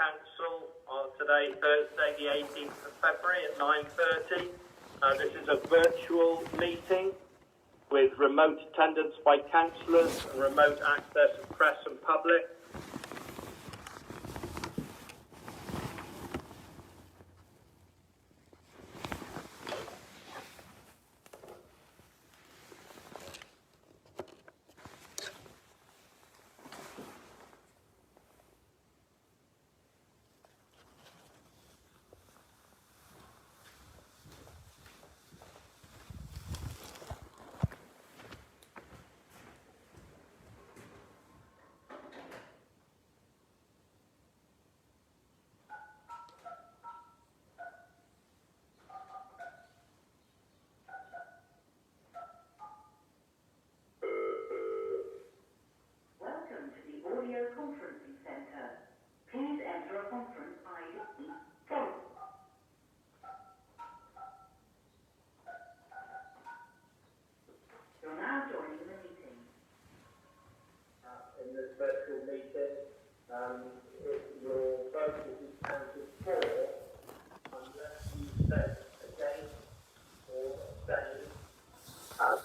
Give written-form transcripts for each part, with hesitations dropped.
Council on today, Thursday, the 18th of February at 9:30. This is a virtual meeting with remote attendance by councillors and remote access of press and public. Audio conferencing center. Please enter a conference ID. You're now joining the meeting. In this virtual meeting, your vote will be counted for unless you say against or abstain.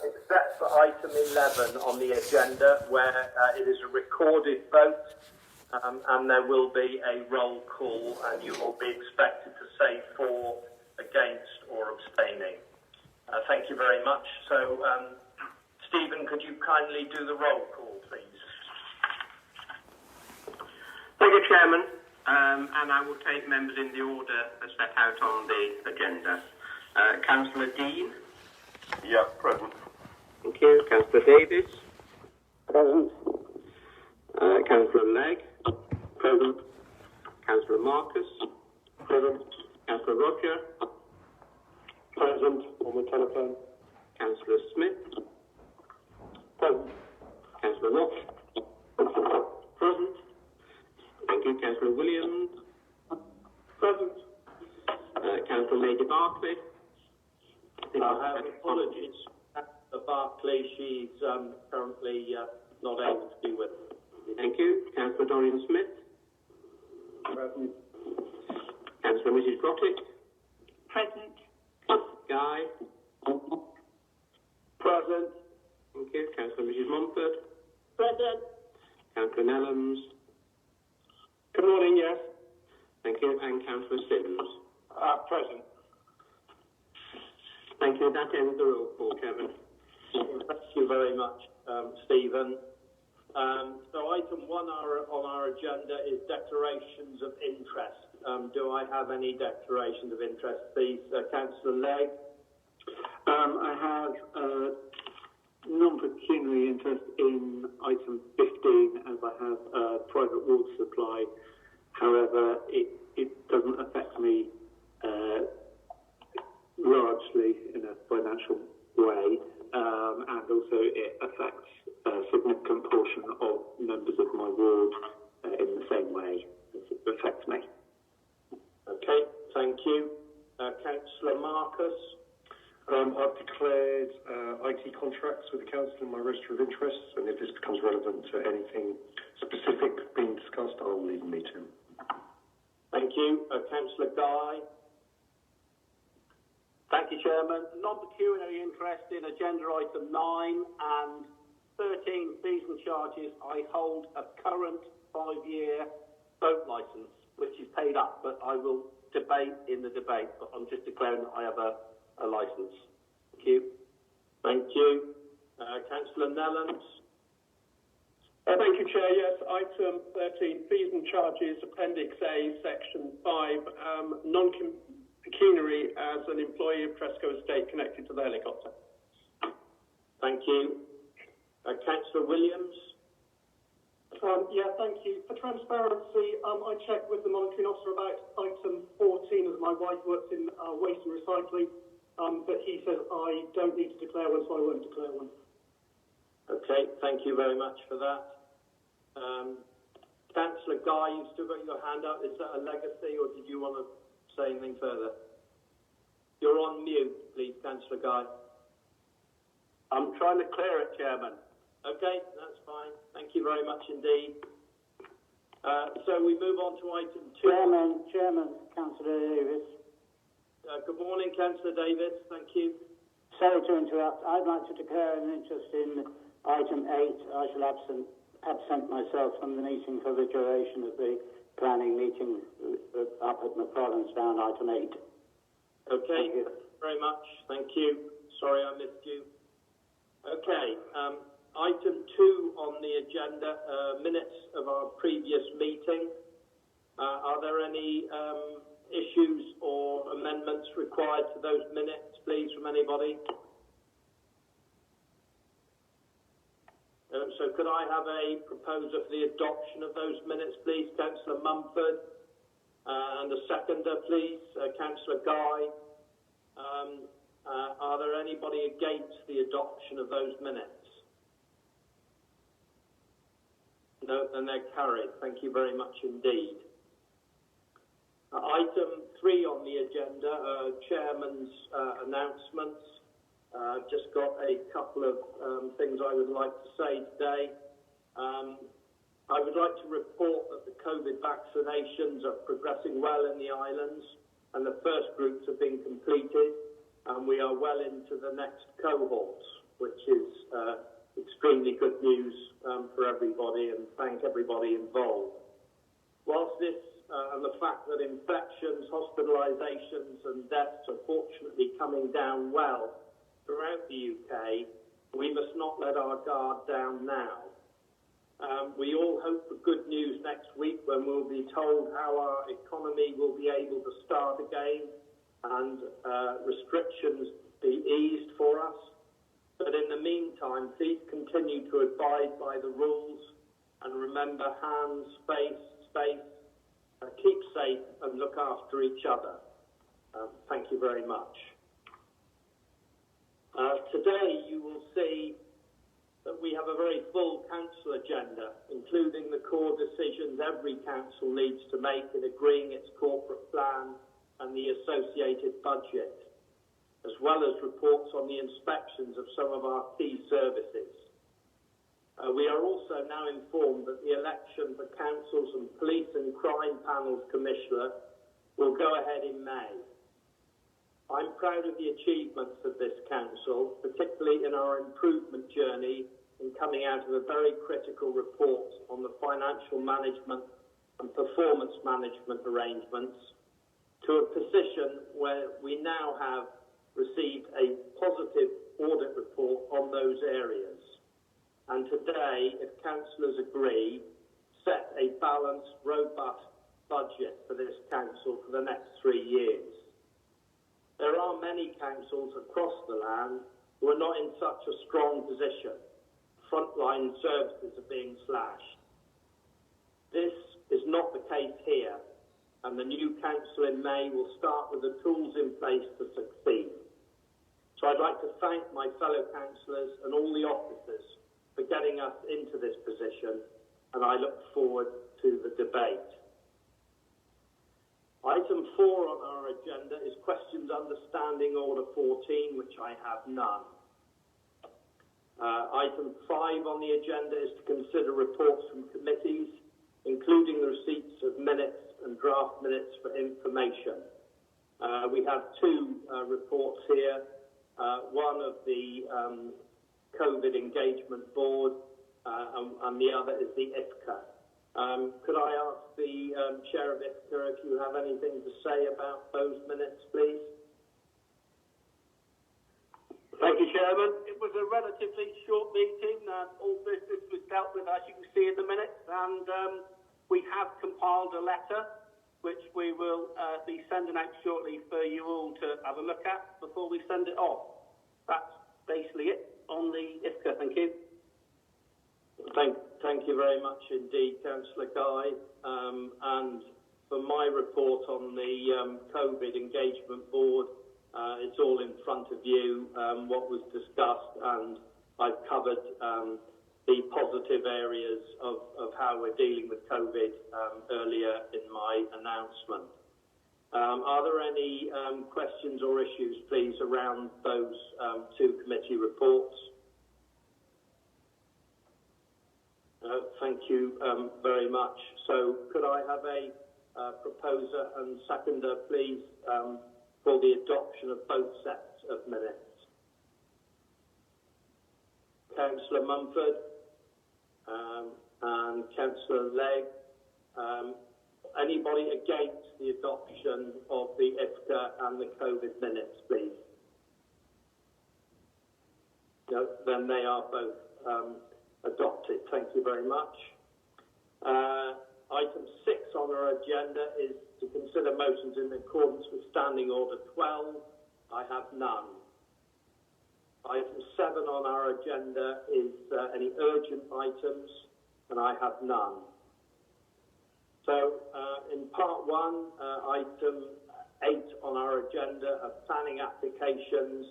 Except for item 11 on the agenda, where it is a recorded vote, and there will be a roll call, and you will be expected to say for, against, or abstaining. Thank you very much. So, Stephen, could you kindly do the roll call, please? Thank you, Chairman. And I will take members in the order set out on the agenda. Councillor Dean. Yeah, present. Thank you. Councillor Davis. Present. Councillor Legg. Present. Councillor Marcus. Present. Councillor Roger. Present on the telephone. Councillor Smith. Present. Councillor Ross. Present. Thank you. Councillor Williams. Present. Councillor Major Barclay. I have apologies. Barclay, she's currently not able to be with us. Thank you. Councillor Dorian Smith. Present. Councillor Mrs. Brottick. Present. Guy. Present. Thank you. Councillor Mrs. Mumford. Present. Councillor Nellams. Good morning, yes. Thank you. And Councillor Sims. Present. Thank you. That ends the roll call, Chairman. Thank you very much, Stephen. So item 1 on our agenda is declarations of interest. Do I have any declarations of interest, please? Councillor Legg. I have non-pecuniary interest in item 15 as I have private water supply. However, it doesn't affect me largely in a financial way, and also it affects a significant portion of members of my ward in the same way as it affects me. Okay, thank you. Councillor Marcus. I've declared IT contracts with the council in my register of interests, and if this becomes relevant to anything specific being discussed, I'll leave the meeting. Thank you. Councillor Guy. Thank you, Chairman. Non-pecuniary interest in agenda item 9 and 13 fees and charges. I hold a current 5-year boat licence, which is paid up, but I will debate in the debate. But I'm just declaring that I have a licence. Thank you. Thank you. Councillor Nellams. Thank you, Chair. Yes, item 13, fees and charges, Appendix A, Section 5, non-pecuniary as an employee of Tresco Estate connected to the helicopter. Thank you. Councillor Williams. Yeah, thank you. For transparency, I checked with the monitoring officer about item 14 as my wife works in waste and recycling, but he says I don't need to declare one, so I won't declare one. Okay, thank you very much for that. Councillor Guy, you've still got your hand up. Is that a legacy, or did you want to say anything further? You're on mute, please, Councillor Guy. I'm trying to clear it, Chairman. Okay, that's fine. Thank you very much indeed. So we move on to item 2. Chairman, Councillor Davis. Good morning, Councillor Davis. Thank you. Sorry to interrupt. I'd like to declare an interest in item 8. I shall absent myself from the meeting for the duration of the planning meeting up at McFarlane's Down, item 8. Okay, thank you very much. Thank you. Sorry I missed you. Okay, item 2 on the agenda, minutes of our previous meeting. Are there any issues or amendments required to those minutes, please, from anybody? So could I have a proposer for the adoption of those minutes, please? Councillor Mumford. And a seconder, please. Councillor Guy. Are there anybody against the adoption of those minutes? No, then they're carried. Thank you very much indeed. Item 3 on the agenda, Chairman's announcements. I've just got a couple of things I would like to say today. I would like to report that the COVID vaccinations are progressing well in the islands, and the first groups have been completed, and we are well into the next cohorts, which is extremely good news for everybody, and thank everybody involved. Whilst this and the fact that infections, hospitalisations and deaths are fortunately coming down well throughout the UK, we must not let our guard down now. We all hope for good news next week when we'll be told how our economy will be able to start again and restrictions be eased for us. But in the meantime, please continue to abide by the rules and remember hands, face, space, keep safe and look after each other. Thank you very much. Today you will see that we have a very full council agenda, including the core decisions every council needs to make in agreeing its corporate plan and the associated budget, as well as reports on the inspections of some of our key services. We are also now informed that the election for councils and police and crime panels commissioner will go ahead in May. I'm proud of the achievements of this council, particularly in our improvement journey in coming out of a very critical report on the financial management and performance management arrangements to a position where we now have received a positive audit report on those areas. And today, if councillors agree, set a balanced, robust budget for this council for the next 3 years. There are many councils across the land who are not in such a strong position. Frontline services are being slashed. This is not the case here, and the new council in May will start with the tools in place to succeed. So I'd like to thank my fellow councillors and all the officers for getting us into this position, and I look forward to the debate. Item 4 on our agenda is questions under Standing Order 14, which I have none. Item 5 on the agenda is to consider reports from committees, including the receipts of minutes and draft minutes for information. We have 2 reports here. One of the COVID Engagement Board, and the other is the IFCA. Could I ask the Chair of IFCA if you have anything to say about those minutes, please? Thank you, Chairman. It was a relatively short meeting. All business was dealt with, as you can see in the minutes, and we have compiled a letter which we will be sending out shortly for you all to have a look at before we send it off. That's basically it on the IFCA. Thank you. Thank you very much indeed, Councillor Guy. And for my report on the COVID Engagement Board, it's all in front of you, what was discussed, and I've covered the positive areas of how we're dealing with COVID earlier in my announcement. Are there any questions or issues, please, around those 2 committee reports? Thank you very much. So could I have a proposer and seconder, please, for the adoption of both sets of minutes? Councillor Mumford and Councillor Legg. Anybody against the adoption of the IFCA and the COVID minutes, please? No, then they are both adopted. Thank you very much. Item 6 on our agenda is to consider motions in accordance with Standing Order 12. I have none. Item 7 on our agenda is any urgent items, and I have none. So, in part 1, item 8 on our agenda are planning applications,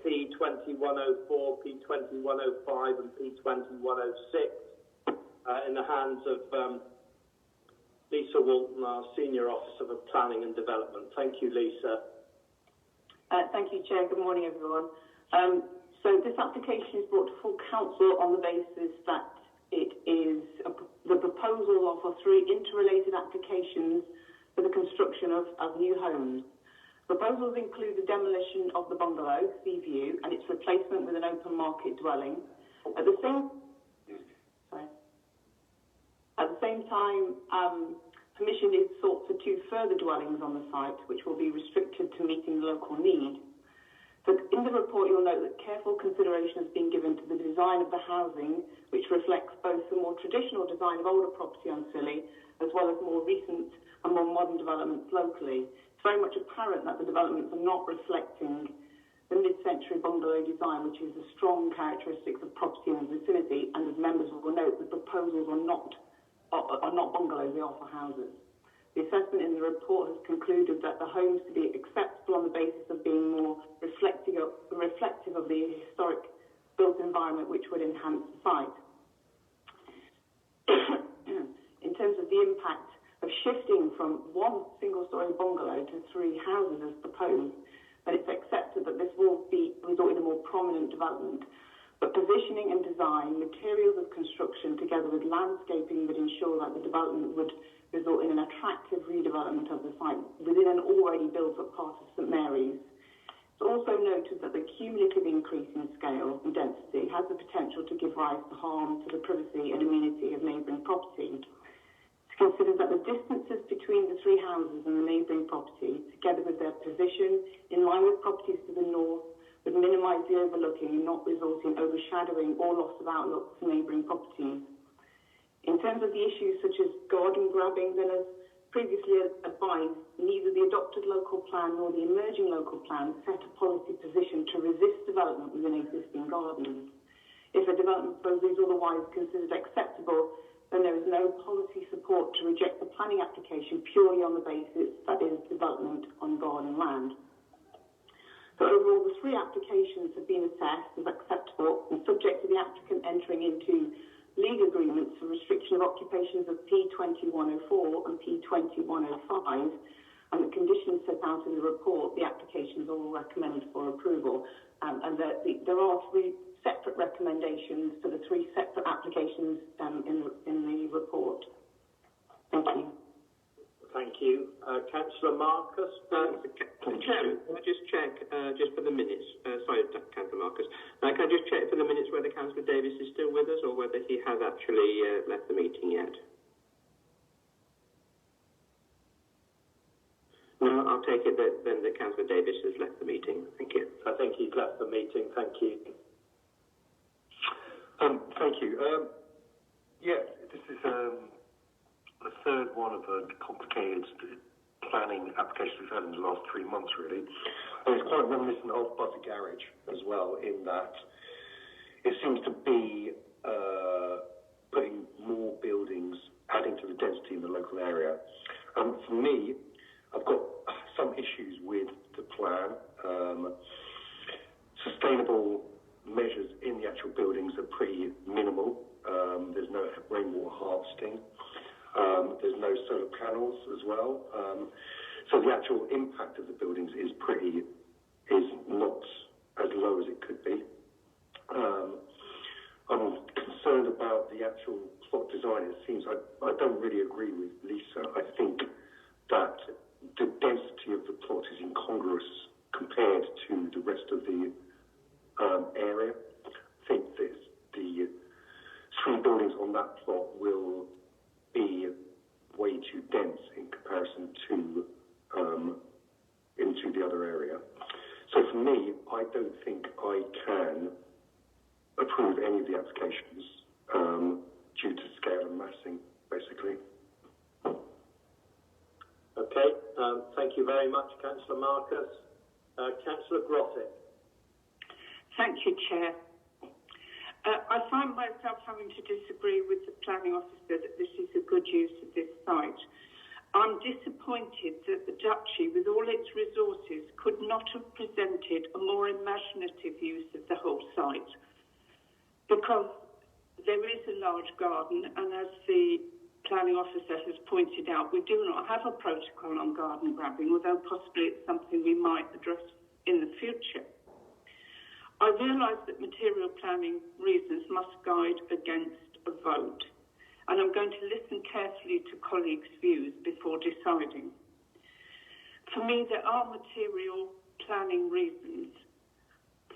P2104, P2105 and P2106 in the hands of Lisa Walton, our Senior Officer for Planning and Development. Thank you, Lisa. Thank you, Chair. Good morning, everyone. So this application is brought to full council on the basis that it is the proposal of 3 interrelated applications for the construction of new homes. Proposals include the demolition of the bungalow, Seaview, and its replacement with an open market dwelling. At the same time, permission is sought for 2 further dwellings on the site, which will be restricted to meeting the local need. So in the report, you'll note that careful consideration has been given to the design of the housing, which reflects both the more traditional design of older property on Scilly, as well as more recent and more modern developments locally. It's very much apparent that the developments are not reflecting the mid-century bungalow design, which is a strong characteristic of property in the vicinity, and as members will note, the proposals are not bungalows, they are for houses. The assessment in the report has concluded that the homes to be acceptable on the basis of being more reflective of the historic built environment, which would enhance the site. In terms of the impact of shifting from 1 single-storey bungalow to 3 houses as proposed, then it's accepted that this will result in a more prominent development. But positioning and design, materials of construction, together with landscaping, would ensure that the development would result in an attractive redevelopment of the site within an already built-up part of St Mary's. It's also noted that the cumulative increase in scale and density has the potential to give rise to harm to the privacy and amenity of neighbouring property. It's considered that the distances between the 3 houses and the neighbouring property, together with their position in line with properties to the north, would minimise the overlooking and not result in overshadowing or loss of outlook for neighbouring properties. In terms of the issues such as garden grabbing, then as previously advised, neither the adopted local plan nor the emerging local plan set a policy position to resist development within existing gardens. If a development proposal is otherwise considered acceptable, then there is no policy support to reject the planning application purely on the basis that it is development on garden land. So overall, the 3 applications have been assessed as acceptable and subject to the applicant entering into legal agreements for restriction of occupations of P2104 and P2105, and the conditions set out in the report, the applications are all recommended for approval. And there are 3 separate recommendations for the 3 separate applications in the report. Thank you. Thank you. Councillor Marcus. Chairman, can I just check, just for the minutes, sorry, Councillor Marcus, can I just check for the minutes whether Councillor Davis is still with us or whether he has actually left the meeting yet? No, I'll take it that then that Councillor Davis has left the meeting. Thank you. I think he's left the meeting. Thank you. Thank you. This is the 3rd one of the complicated planning applications we've had in the last 3 months, really. And it's quite reminiscent of Butter Garage as well, in that it seems to be putting more buildings, adding to the density in the local area. For me, I've got some issues with the plan. Sustainable measures in the actual buildings are pretty minimal. There's no rainwater harvesting. There's no solar panels as well. So the actual impact of the buildings is not as low as it could be. I'm concerned about the actual plot design. It seems I don't really agree with Lisa. I think that the density of the plot is incongruous compared to the rest of the area. I think that the 3 buildings on that plot will be way too dense in comparison to into the other area. So for me, I don't think I can approve any of the applications due to scale and massing, basically. Okay, thank you very much, Councillor Marcus. Councillor Grottick. Thank you, Chair. I find myself having to disagree with the planning officer that this is a good use of this site. I'm disappointed that the Duchy, with all its resources, could not have presented a more imaginative use of the whole site, because there is a large garden, and as the planning officer has pointed out, we do not have a protocol on garden grabbing, although possibly it's something we might address in the future. I realise that material planning reasons must guide against a vote, and I'm going to listen carefully to colleagues' views before deciding. For me, there are material planning reasons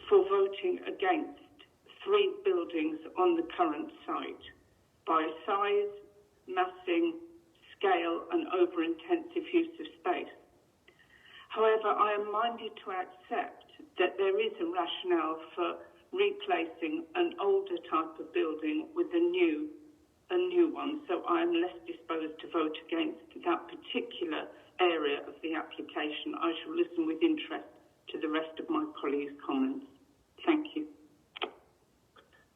for voting against 3 buildings on the current site by size, massing, scale and over-intensive use of space. However, I am minded to accept that there is a rationale for replacing an older type of building with a new one, so I am less disposed to vote against that particular area of the application. I shall listen with interest to the rest of my colleagues' comments. Thank you.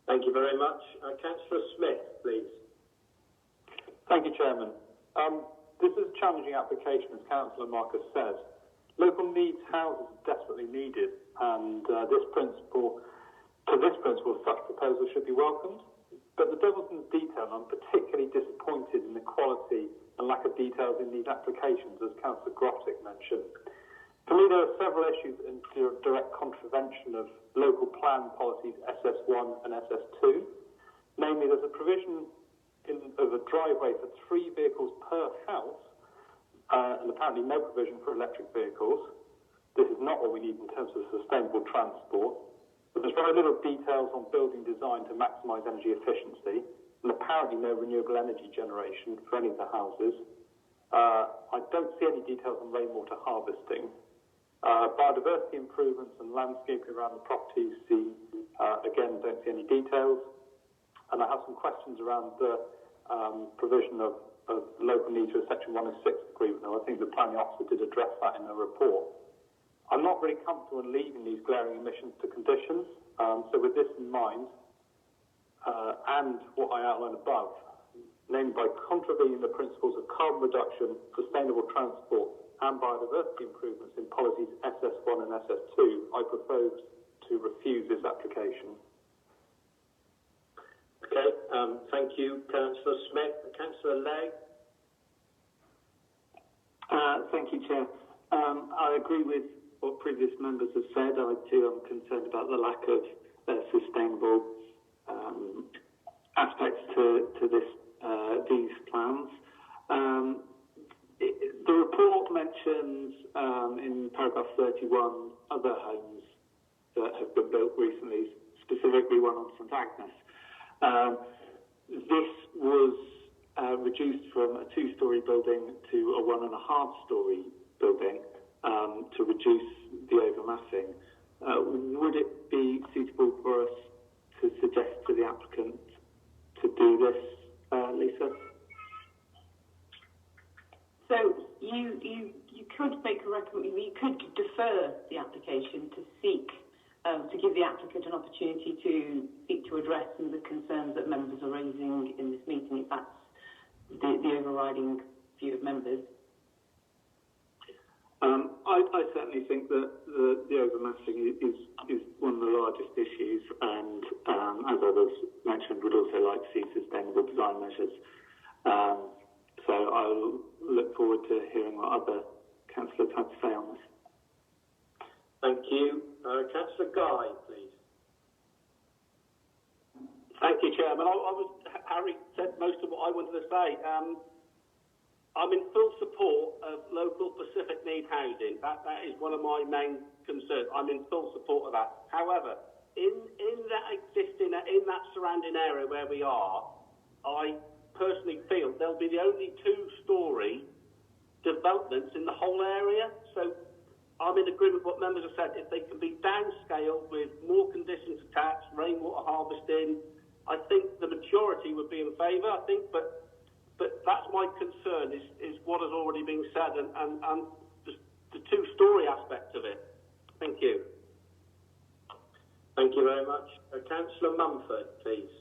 Thank you very much. Councillor Smith, please. Thank you, Chairman. This is a challenging application, as Councillor Marcus says. Local needs houses are desperately needed, and this principle, such proposals should be welcomed. But the devil's in the detail, and I'm particularly disappointed in the quality and lack of details in these applications, as Councillor Grottick mentioned. For me, there are several issues in direct contravention of local plan policies SS1 and SS2. Namely, there's a provision of a driveway for 3 vehicles per house, and apparently no provision for electric vehicles. This is not what we need in terms of sustainable transport. But there's very little details on building design to maximise energy efficiency, and apparently no renewable energy generation for any of the houses. I don't see any details on rainwater harvesting. Biodiversity improvements and landscaping around the properties, again, don't see any details. And I have some questions around the provision of local needs for a Section 106 agreement. Now, I think the planning officer did address that in the report. I'm not really comfortable in leaving these glaring omissions to conditions. So with this in mind, and what I outlined above, namely by contravening the principles of carbon reduction, sustainable transport, and biodiversity improvements in policies SS1 and SS2, I propose to refuse this application. Okay, thank you, Councillor Smith. Councillor Legg. Thank you, Chair. I agree with what previous members have said. I too am concerned about the lack of sustainable aspects to these plans. The report mentions in paragraph 31 other homes that have been built recently, specifically one on St Agnes. This was reduced from a 2-storey building to a 1.5-storey building to reduce the overmassing. Would it be suitable for us to suggest to the applicant to do this, Lisa? So you could make a recommendation. You could defer the application to seek to give the applicant an opportunity to seek to address some of the concerns that members are raising in this meeting, if that's the overriding view of members. I certainly think that the overmassing is one of the largest issues, and as others mentioned, would also like to see sustainable design measures. So I'll look forward to hearing what other councillors have to say on this. Thank you. Councillor Guy, please. Thank you, Chairman. Harry said most of what I wanted to say. I'm in full support of local Pacific need housing. That is one of my main concerns. I'm in full support of that. However, in that surrounding area where we are, I personally feel there'll be the only two-storey developments in the whole area. So I'm in agreement with what members have said. If they can be downscaled with more conditions attached, rainwater harvesting, I think the majority would be in favour. I think, but that's my concern is what has already been said and the two-storey aspect of it. Thank you. Thank you very much. Councillor Mumford, please.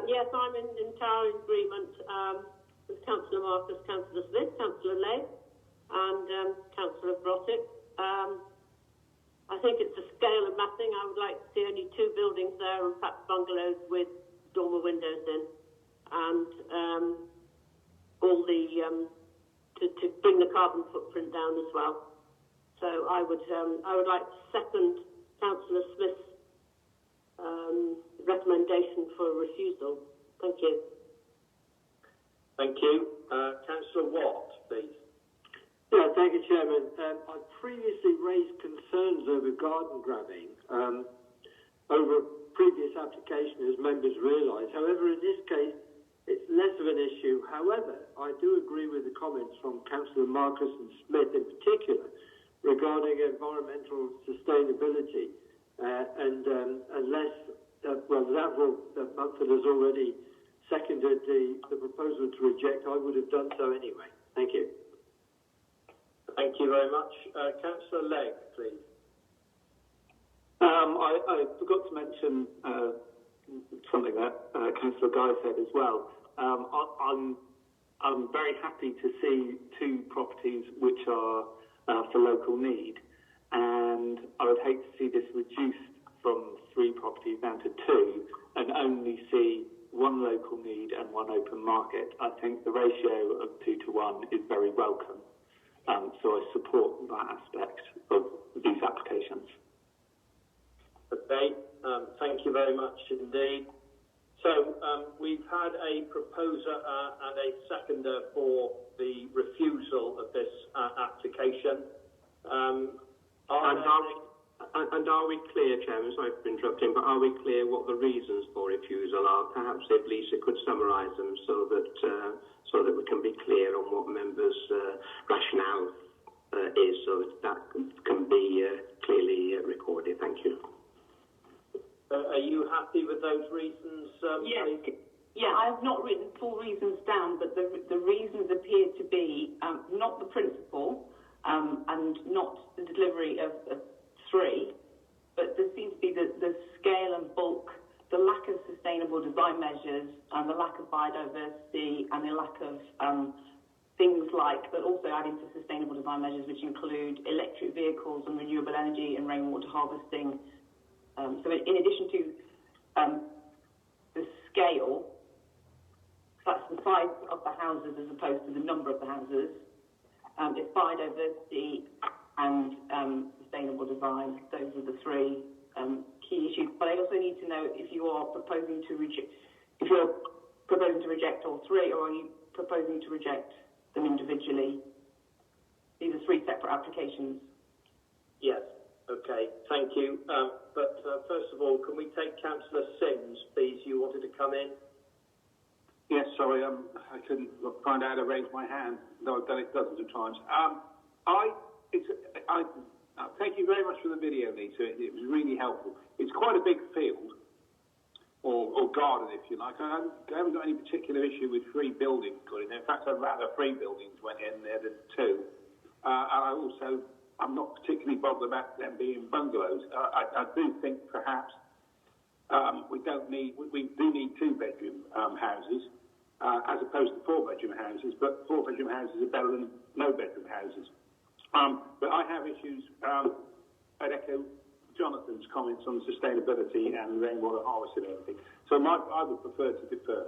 Yes, I'm in entire agreement with Councillor Marcus, Councillor Smith, Councillor Legg and Councillor Brottick. I think it's a scale of mapping. I would like to see only 2 buildings there and perhaps bungalows with dormer windows in, and all the to bring the carbon footprint down as well. So I would like to second Councillor Smith's recommendation for refusal. Thank you. Thank you. Councillor Watt, please. Yeah, thank you, Chairman. I previously raised concerns over garden grabbing over a previous application, as members realise. However, in this case, it's less of an issue. However, I do agree with the comments from Councillor Marcus and Smith in particular regarding environmental sustainability. That Mumford has already seconded the proposal to reject, I would have done so anyway. Thank you. Thank you very much. Councillor Legg, please. I forgot to mention something that Councillor Guy said as well. I'm very happy to see 2 properties which are for local need, and I would hate to see this reduced from 3 properties down to 2 and only see 1 local need and 1 open market. I think the ratio of 2 to 1 is very welcome. So I support that aspect of these applications. Okay, thank you very much indeed. So we've had a proposer and a seconder for the refusal of this application. Are we clear, Chairman, sorry for interrupting, but are we clear what the reasons for refusal are? Perhaps if Lisa could summarise them so that we can be clear on what members' rationale is, so that can be clearly recorded. Thank you. Are you happy with those reasons? Yes. Yeah, I have not written full reasons down, but the reasons appear to be not the principle and not the delivery of 3, but there seems to be the scale and bulk, the lack of sustainable design measures, and the lack of biodiversity, and the lack of things like, but also adding to sustainable design measures, which include electric vehicles and renewable energy and rainwater harvesting. So in addition to the scale, that's the size of the houses as opposed to the number of the houses, it's biodiversity and sustainable design. Those are the 3 key issues. But I also need to know if you are proposing to reject, all 3, or are you proposing to reject them individually? These are 3 separate applications. Yes. Okay. Thank you. But first of all, can we take Councillor Sims, please? You wanted to come in. Yes, sorry, I couldn't find out how to raise my hand, though I've done it dozens of times. Thank you very much for the video, Lisa. It was really helpful. It's quite a big field, or garden, if you like. I haven't got any particular issue with 3 buildings going in there. In fact, I'd rather 3 buildings went in there than 2. And I'm not particularly bothered about them being bungalows. I do think perhaps we do need 2-bedroom houses as opposed to 4-bedroom houses, but 4-bedroom houses are better than no-bedroom houses. But I have issues. I'd echo Jonathan's comments on sustainability and rainwater harvesting and everything. So I would prefer to defer.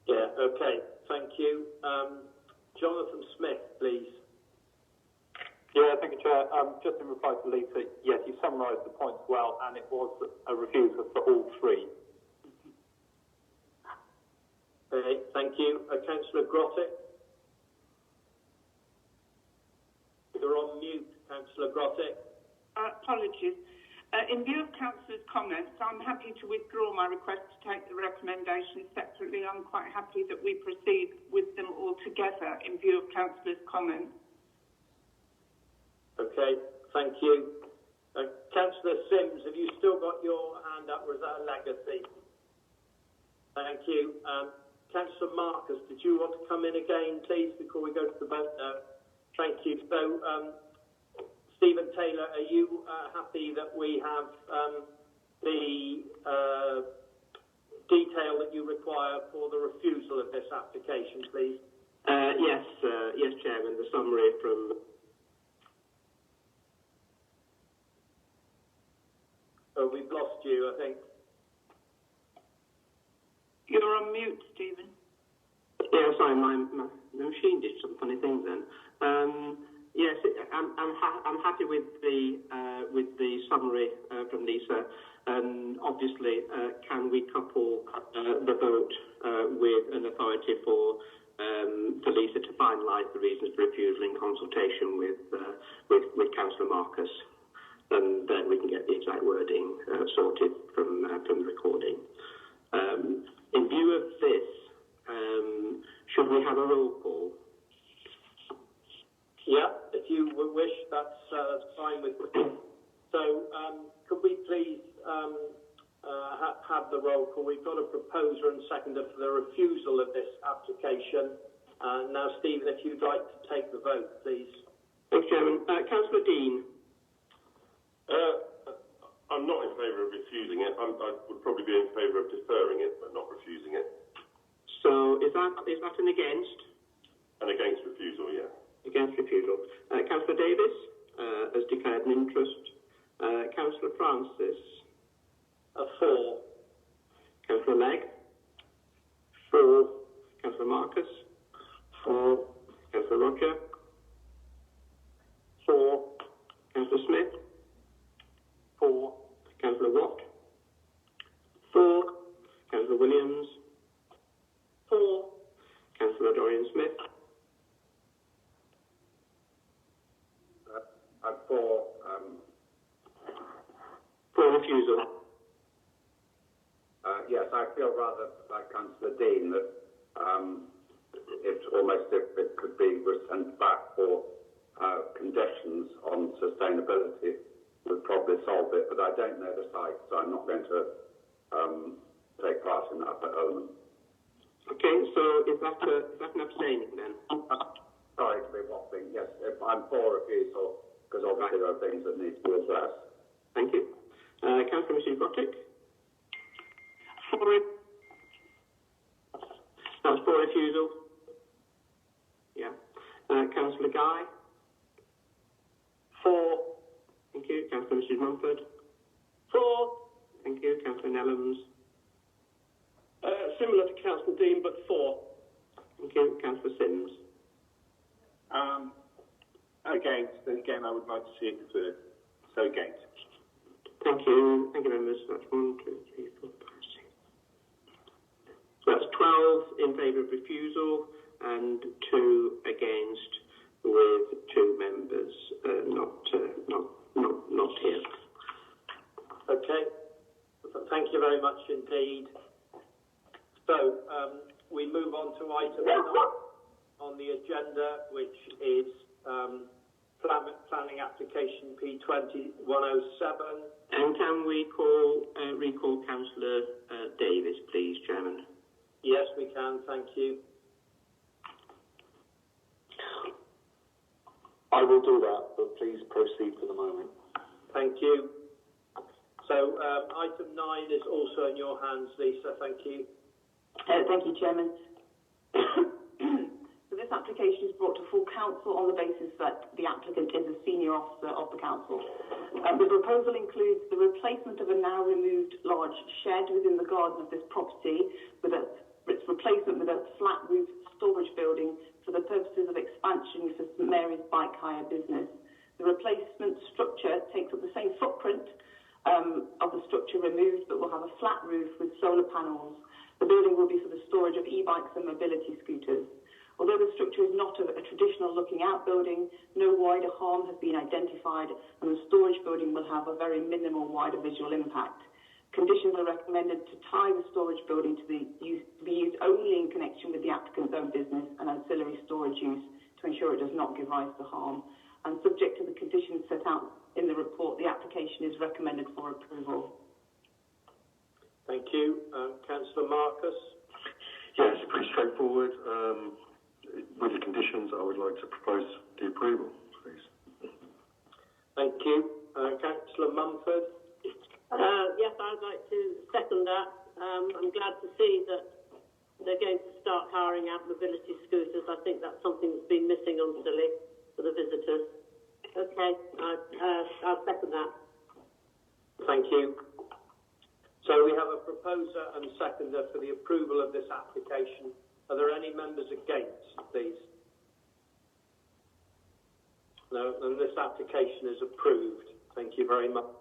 Yeah, okay. Thank you. Jonathan Smith, please. Yeah, thank you, Chair. Just in reply to Lisa, yes, you summarised the points well, and it was a refusal for all three. Okay, thank you. Councillor Grottick? You're on mute, Councillor Grottick. Apologies. In view of Councillor's comments, I'm happy to withdraw my request to take the recommendations separately. I'm quite happy that we proceed with them all together in view of Councillor's comments. Okay, thank you. Councillor Sims, have you still got your hand up, or is that a legacy? Thank you. Councillor Marcus, did you want to come in again, please, before we go to the vote? No. Thank you. So, Stephen Taylor, are you happy that we have the detail that you require for the refusal of this application, please? Yes, Chairman. The summary from. Oh, we've lost you, I think. You're on mute, Stephen. Yeah, sorry, my machine did some funny things then. Yes, I'm happy with the summary from Lisa, and obviously, can we couple the vote with an authority for Lisa to finalise the reasons for refusal in consultation with Councillor Marcus, and then we can get the exact wording sorted from the recording. In view of this, should we have a roll call? Yeah, if you wish, that's fine with me. So, could we please have the roll call? We've got a proposer and seconder for the refusal of this application. Now, Stephen, if you'd like to take the vote, please. Thanks, Chairman. Councillor Dean. I'm not in favour of refusing it. I would probably be in favour of deferring it, but not refusing it. So is that an against? An against refusal, yeah. Against refusal. Councillor Davis has declared an interest. Councillor Francis. For. Councillor Legg. For. Councillor Marcus. For. Councillor Roger. For. Councillor Smith. For. Councillor Watt. For. Councillor Williams. For. Councillor Dorian Smith. I'm for. For refusal. Yes, I feel rather like Councillor Dean that it's almost if it could be sent back for conditions on sustainability would probably solve it, but I don't know the site, so I'm not going to take part in that element. Okay, so is that an abstaining then? Sorry to be waffling. Yes, if I'm for refusal, because obviously there are things that need to be addressed. Thank you. Councillor Mrs. Grottick? For it. That's for refusal? Yeah. Councillor Guy? For. Thank you. Councillor Mrs. Mumford? For. Thank you. Councillor Nellams? Similar to Councillor Dean, but for. Thank you. Councillor Sims? Against. And again, I would like to see it deferred. So against. Thank you. Thank you, members. That's 1, 2, 3, 4, 5, 6. So that's 12 in favour of refusal and 2 against, with 2 members not here. Okay. Thank you very much indeed. So we move on to item 9 on the agenda, which is planning application P20-107. And can we recall Councillor Davis, please, Chairman? Yes, we can. Thank you. I will do that, but please proceed for the moment. Thank you. So item 9 is also in your hands, Lisa. Thank you. Thank you, Chairman. So this application is brought to full council on the basis that the applicant is a senior officer of the council. The proposal includes the replacement of a now removed large shed within the garden of this property with its replacement with a flat roof storage building for the purposes of expansion for St Mary's bike hire business. The replacement structure takes up the same footprint of the structure removed, but will have a flat roof with solar panels. The building will be for the storage of e-bikes and mobility scooters. Although the structure is not a traditional looking out building, no wider harm has been identified, and the storage building will have a very minimal wider visual impact. Conditions are recommended to tie the storage building to be used only in connection with the applicant's own business and ancillary storage use to ensure it does not give rise to harm. And subject to the conditions set out in the report, the application is recommended for approval. Thank you. Councillor Marcus? Yeah, it's pretty straightforward. With the conditions, I would like to propose the approval, please. Thank you. Councillor Mumford? Yes, I'd like to second that. I'm glad to see that they're going to start hiring out mobility scooters. I think that's something that's been missing on Scilly for the visitors. Okay, I'll second that. Thank you. So we have a proposer and seconder for the approval of this application. Are there any members against, please? No, then this application is approved. Thank you very much.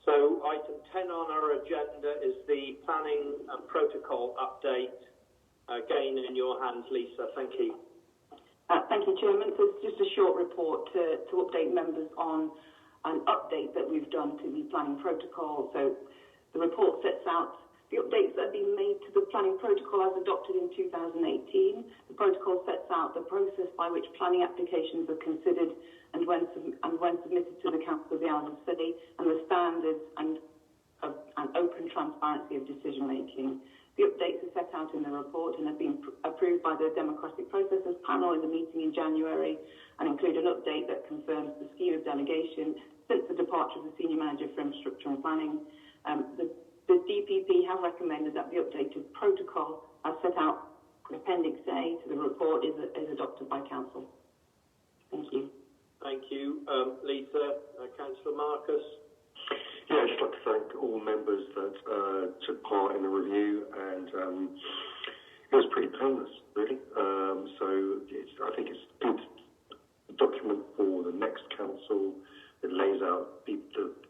So item 10 on our agenda is the planning and protocol update. Again, in your hands, Lisa. Thank you. Thank you, Chairman. So it's just a short report to update members on an update that we've done to the planning protocol. So the report sets out the updates that have been made to the planning protocol as adopted in 2018. The protocol sets out the process by which planning applications are considered and when submitted to the Council of the Isles of Scilly, and the standards and open transparency of decision making. The updates are set out in the report and have been approved by the Democratic Processes Panel in the meeting in January, and include an update that confirms the scheme of delegation since the departure of the Senior Manager for Infrastructure and Planning. The DPP have recommended that the updated protocol, as set out in Appendix A to the report, is adopted by Council. Thank you. Thank you. Lisa, Councillor Marcus? Yeah, I'd just like to thank all members that took part in the review, and it was pretty painless, really. I think it's a good document for the next council. It lays out the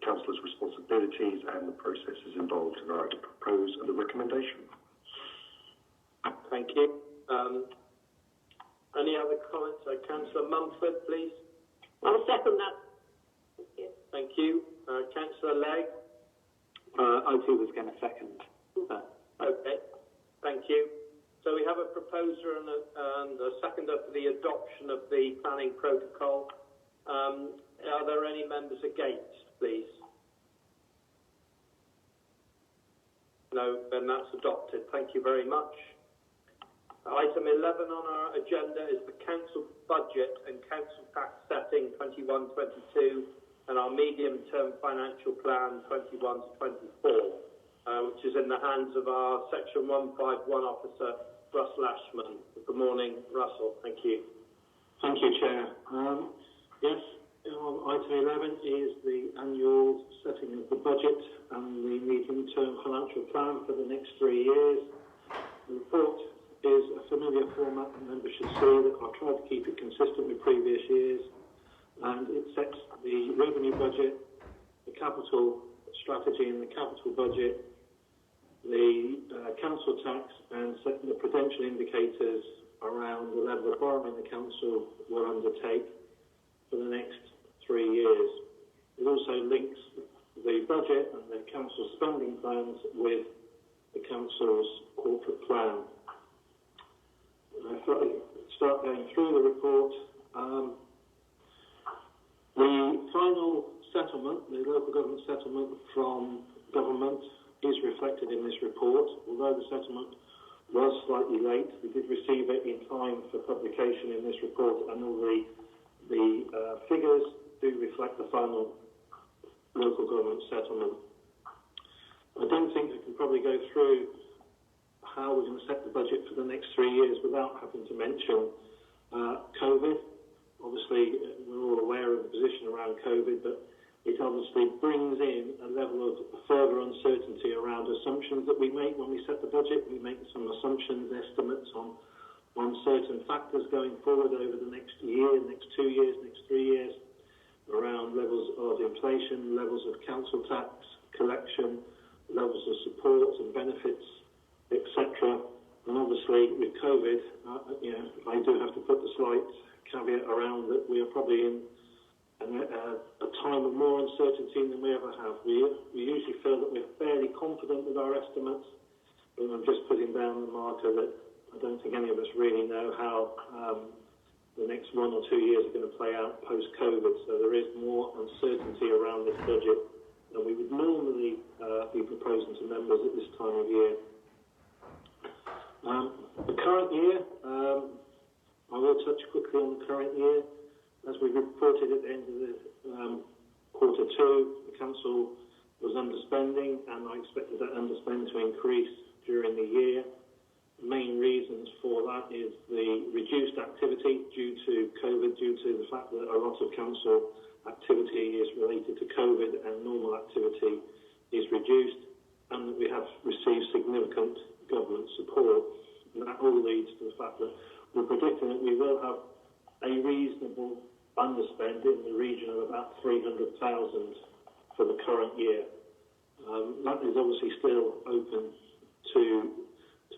councillor's responsibilities and the processes involved, and I like to propose the recommendation. Thank you. Any other comments? Councillor Mumford, please. I'll second that. Thank you. Thank you. Councillor Legg? I too was going to second that. Okay. Thank you. So we have a proposer and a seconder for the adoption of the planning protocol. Are there any members against, please? No, then that's adopted. Thank you very much. Item 11 on our agenda is the council budget and council tax setting 21-22 and our medium-term financial plan 21 to 24, which is in the hands of our Section 151 officer, Russell Ashman. Good morning, Russell. Thank you. Thank you, Chair. Yes, item 11 is the annual setting of the budget and the medium-term financial plan for the next 3 years. The report is a familiar format that members should see, that I've tried to keep it consistent with previous years, and it sets the revenue budget, the capital strategy and the capital budget, the council tax, and setting the prudential indicators around the level of borrowing the council will undertake for the next 3 years. It also links the budget and the council spending plans with the council's corporate plan. If I start going through the report, the final settlement, the local government settlement from government, is reflected in this report. Although the settlement was slightly late, we did receive it in time for publication in this report, and all the figures do reflect the final local government settlement. I don't think I can probably go through how we're going to set the budget for the next 3 years without having to mention COVID. Obviously, we're all aware of the position around COVID, but it obviously brings in a level of further uncertainty around assumptions that we make when we set the budget. We make some assumptions, estimates on on certain factors going forward over the next year, next 2 years, next 3 years, around levels of inflation, levels of council tax collection, levels of support and benefits, etc. And obviously with COVID, I do have to put the slight caveat around that we are probably in a time of more uncertainty than we ever have. We usually feel that we're fairly confident with our estimates, but I'm just putting down the marker that I don't think any of us really know how the next 1 or 2 years are going to play out post-COVID. So there is more uncertainty around this budget than we would normally be proposing to members at this time of year. The current year, I will touch quickly on the current year. As we reported at the end of the quarter 2, the council was underspending, and I expected that underspend to increase during the year. The main reasons for that is the reduced activity due to COVID, due to the fact that a lot of council activity is related to COVID and normal activity is reduced, and that we have received significant government support. And that all leads to the fact that we're predicting that we will have a reasonable underspend in the region of about 300,000 for the current year. That is obviously still open to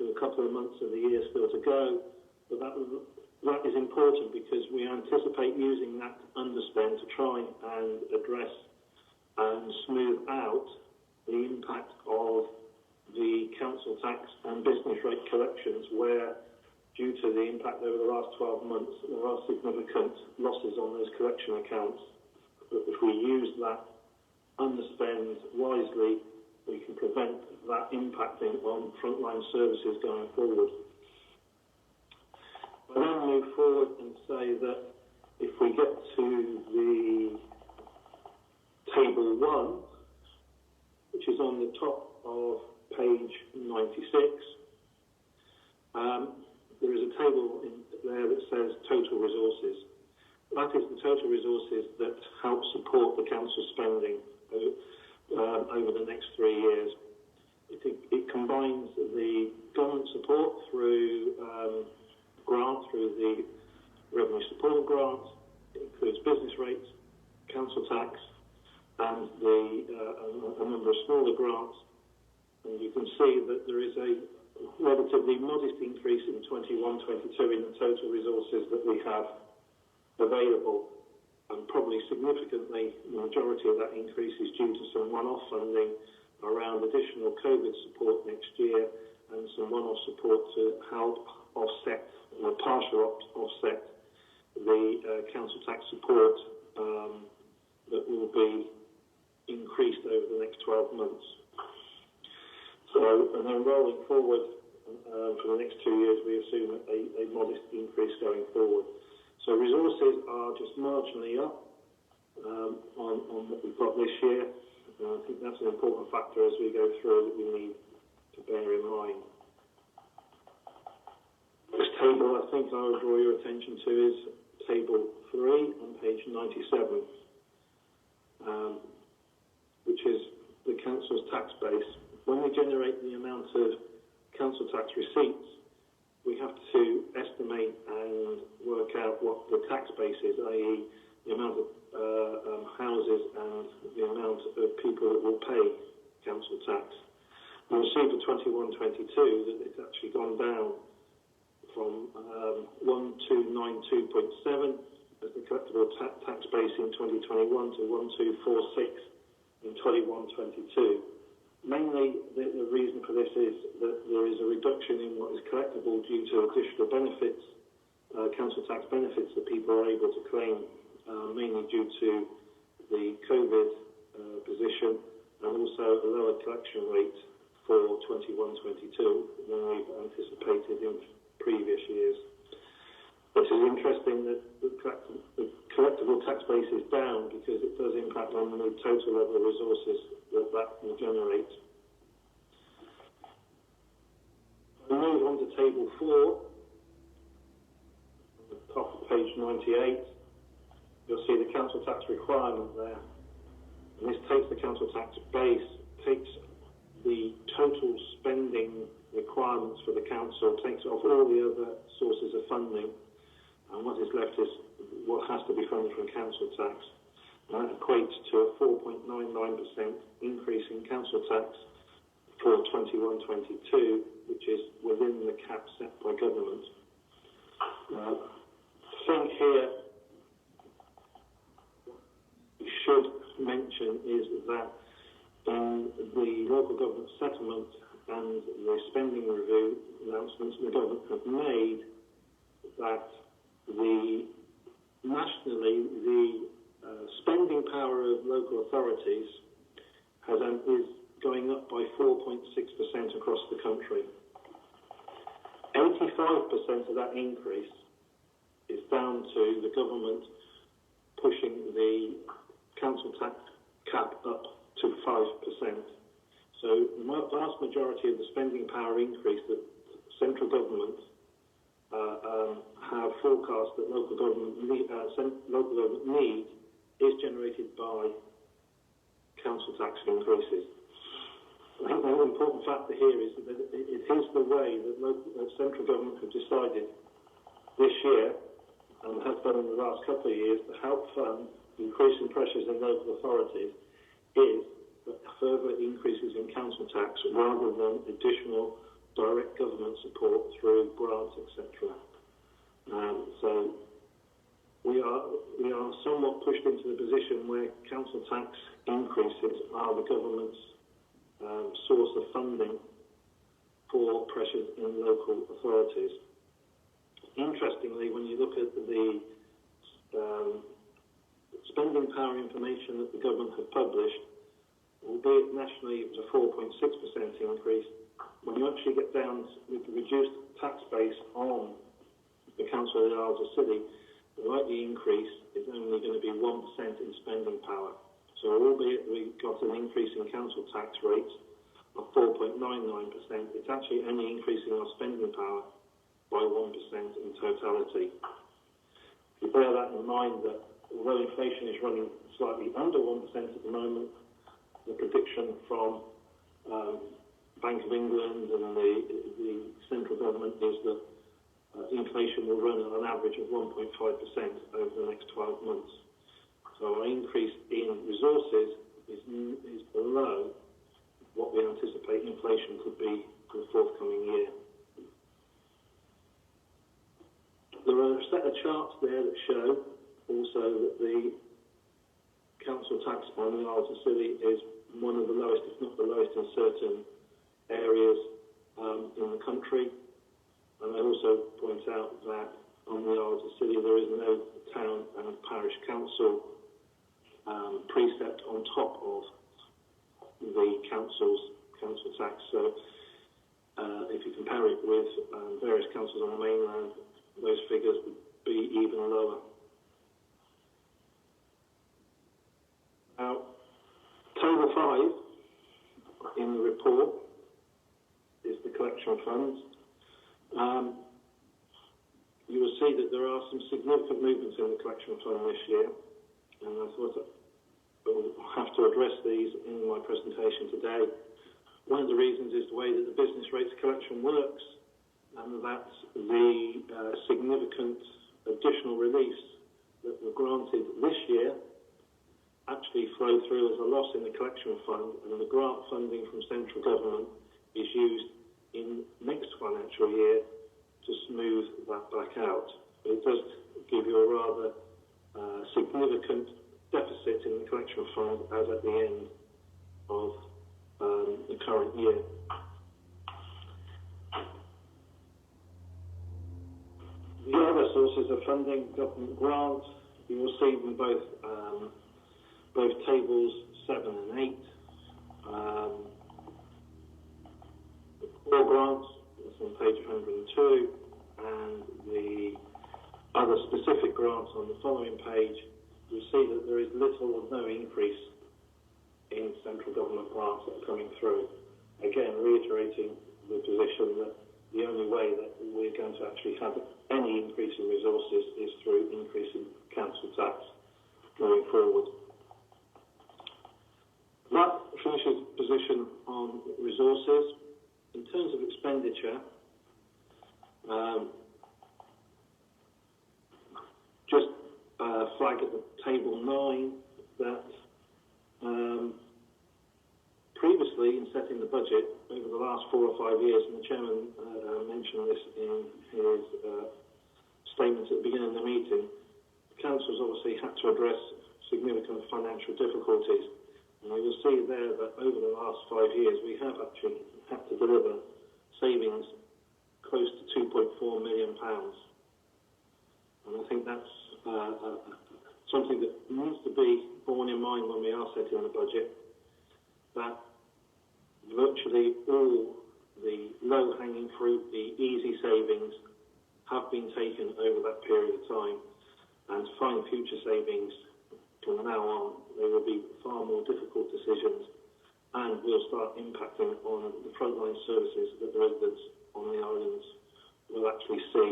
a couple of months of the year still to go, but that is important because we anticipate using that underspend to try and address and smooth out the impact of the council tax and business rate collections, where due to the impact over the last 12 months, there are significant losses on those collection accounts. But if we use that underspend wisely, we can prevent that impacting on frontline services going forward. I then move forward and say that if we get to the table 1, which is on the top of page 96, there is a table in there that says total resources. That is the total resources that help support the council spending over the next 3 years. It combines the government support through grants, through the revenue support grants. It includes business rates, council tax, and a number of smaller grants. And you can see that there is a relatively modest increase in 21-22 in the total resources that we have available, and probably significantly the majority of that increase is due to some one-off funding around additional COVID support next year and some one-off support to help offset, or partial offset, the council tax support that will be increased over the next 12 months. So, and then rolling forward for the next 2 years, we assume a modest increase going forward. So resources are just marginally up on what we've got this year. I think that's an important factor as we go through that we need to bear in mind. This table, I think I would draw your attention to, is table 3 on page 97, which is the council's tax base. When we generate the amount of council tax receipts, we have to estimate and work out what the tax base is, i.e. the amount of houses and the amount of people that will pay council tax. You'll see for 21-22 that it's actually gone down from 1292.7 as the collectible tax base in 2021 to 1246 in 21-22. Mainly, the reason for this is that there is a reduction in what is collectible due to additional benefits, council tax benefits that people are able to claim, mainly due to the COVID position, and also a lower collection rate for 21-22 than we've anticipated in previous years. It is interesting that the collectible tax base is down because it does impact on the total level of resources that will generate. We move on to table 4, on the top of page 98. You'll see the council tax requirement there. And this takes the council tax base, takes the total spending requirements for the council, takes off all the other sources of funding, and what is left is what has to be funded from council tax. And that equates to a 4.99% increase in council tax for 21-22, which is within the cap set by government. The thing here we should mention is that in the local government settlement and the spending review announcements the government have made, that nationally the spending power of local authorities is going up by 4.6% across the country. 85% of that increase is down to the government pushing the council tax cap up to 5%. So the vast majority of the spending power increase that central government have forecast that local government need is generated by council tax increases. I think the important factor here is that it is the way that central government have decided this year, and have done in the last couple of years, to help fund increasing pressures in local authorities, is further increases in council tax rather than additional direct government support through grants, etc. So we are somewhat pushed into the position where council tax increases are the government's source of funding for pressures in local authorities. Interestingly, when you look at the spending power information that the government have published, albeit nationally it was a 4.6% increase, when you actually get down with the reduced tax base on the Council of the Isles of Scilly, the likely increase is only going to be 1% in spending power. So albeit we got an increase in council tax rates of 4.99%, it's actually only increasing our spending power by 1% in totality. If you bear that in mind, that although inflation is running slightly under 1% at the moment, the prediction from Bank of England and the central government is that inflation will run at an average of 1.5% over the next 12 months. So our increase in resources is below what we anticipate inflation could be for the forthcoming year. There are a set of charts there that show also that the council tax on the Isles of Scilly is one of the lowest, if not the lowest, in certain areas in the country. And I also point out that on the Isles of Scilly there is no town and parish council precept on top of the council tax. So if you compare it with various councils on the mainland, those figures would be even lower. Now, Table 5 in the report is the collection funds. You will see that there are some significant movements in the collection fund this year, and I thought I'll have to address these in my presentation today. One of the reasons is the way that the business rates collection works, and that's the significant additional reliefs that were granted this year actually flow through as a loss in the collection fund, and the grant funding from central government is used in next financial year to smooth that back out. But it does give you a rather significant deficit in the collection fund as at the end of the current year. The other sources of funding, government grants, you will see them both tables 7 and 8. The core grants, that's on page 102, and the other specific grants on the following page, you'll see that there is little or no increase in central government grants that are coming through. Again, reiterating the position that the only way that we're going to actually have any increase in resources is through increasing council tax going forward. That finishes the position on resources. In terms of expenditure, just flag at the table 9 that previously in setting the budget over the last 4 or 5 years, and the chairman mentioned this in his statement at the beginning of the meeting, the council's obviously had to address significant financial difficulties. And you will see there that over the last 5 years we have actually had to deliver savings close to £2.4 million. And I think that's something that needs to be borne in mind when we are setting the budget, that virtually all the low-hanging fruit, the easy savings, have been taken over that period of time, and to find future savings from now on, they will be far more difficult decisions and will start impacting on the frontline services that the residents on the islands will actually see.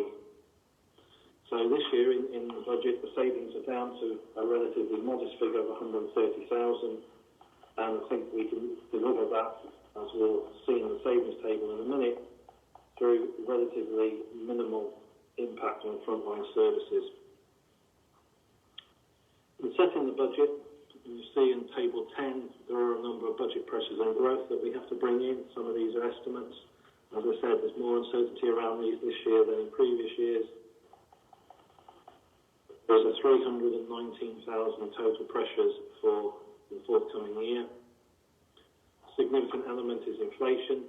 So this year in the budget, the savings are down to a relatively modest figure of 130,000, and I think we can deliver that, as we'll see in the savings table in a minute, through relatively minimal impact on frontline services. In setting the budget, you see in table 10, there are a number of budget pressures and growth that we have to bring in. Some of these are estimates. As I said, there's more uncertainty around these this year than in previous years. There's a 319,000 total pressures for the forthcoming year. A significant element is inflation.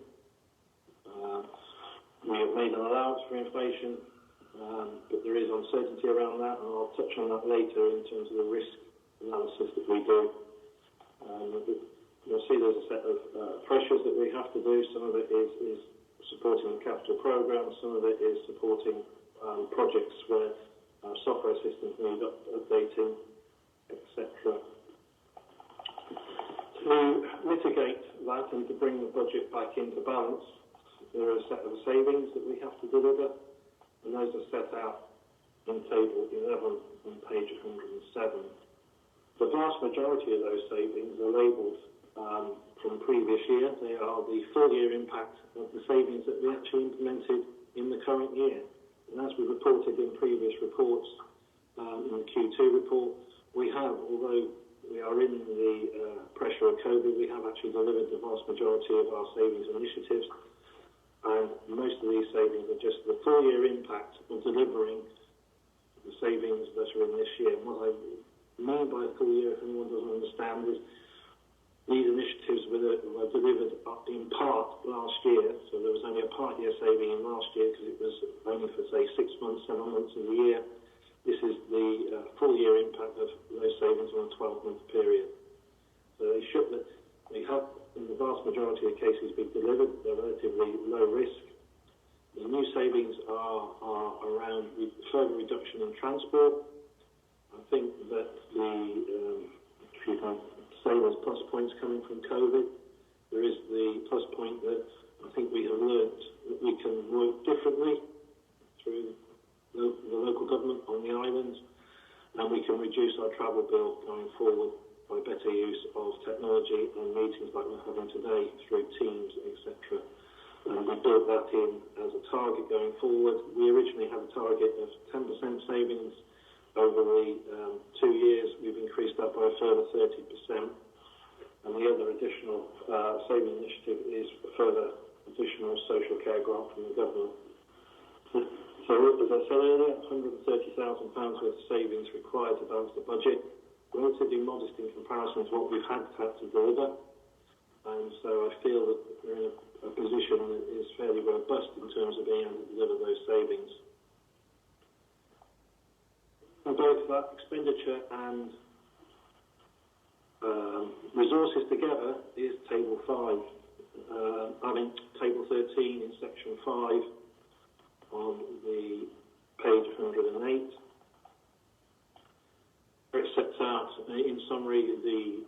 We have made an allowance for inflation, but there is uncertainty around that, and I'll touch on that later in terms of the risk analysis that we do. You'll see there's a set of pressures that we have to do. Some of it is supporting the capital programme, some of it is supporting projects where software systems need updating, etc. To mitigate that and to bring the budget back into balance, there are a set of savings that we have to deliver, and those are set out in table 11 on page 107. The vast majority of those savings are labelled from previous year. They are the full year impact of the savings that we actually implemented in the current year. And as we reported in previous reports, in the Q2 report, we have, although we are in the pressure of COVID, we have actually delivered the vast majority of our savings initiatives. And most of these savings are just the full year impact of delivering the savings that are in this year. And what I mean by full year, if anyone doesn't understand, is these initiatives were delivered in part last year, so there was only a part year saving in last year because it was only for, say, 6 months, 7 months of the year. This is the full year impact of those savings on a 12-month period. So they have, in the vast majority of cases, been delivered. They're relatively low risk. The new savings are around further reduction in transport. I think that if you can say there's plus points coming from COVID, there is the plus point that I think we have learnt that we can work differently through the local government on the islands, and we can reduce our travel bill going forward by better use of technology and meetings like we're having today through Teams, etc. And we built that in as a target going forward. We originally had a target of 10% savings. Over the 2 years, we've increased that by a further 30%. And the other additional saving initiative is a further additional social care grant from the government. So, as I said earlier, £130,000 worth of savings required to balance the budget. Relatively modest in comparison to what we've had to deliver. And so I feel that we're in a position that is fairly robust in terms of being able to deliver those savings. And both that expenditure and resources together is table 5. Table 13 in section 5 on the page 108. It sets out, in summary, the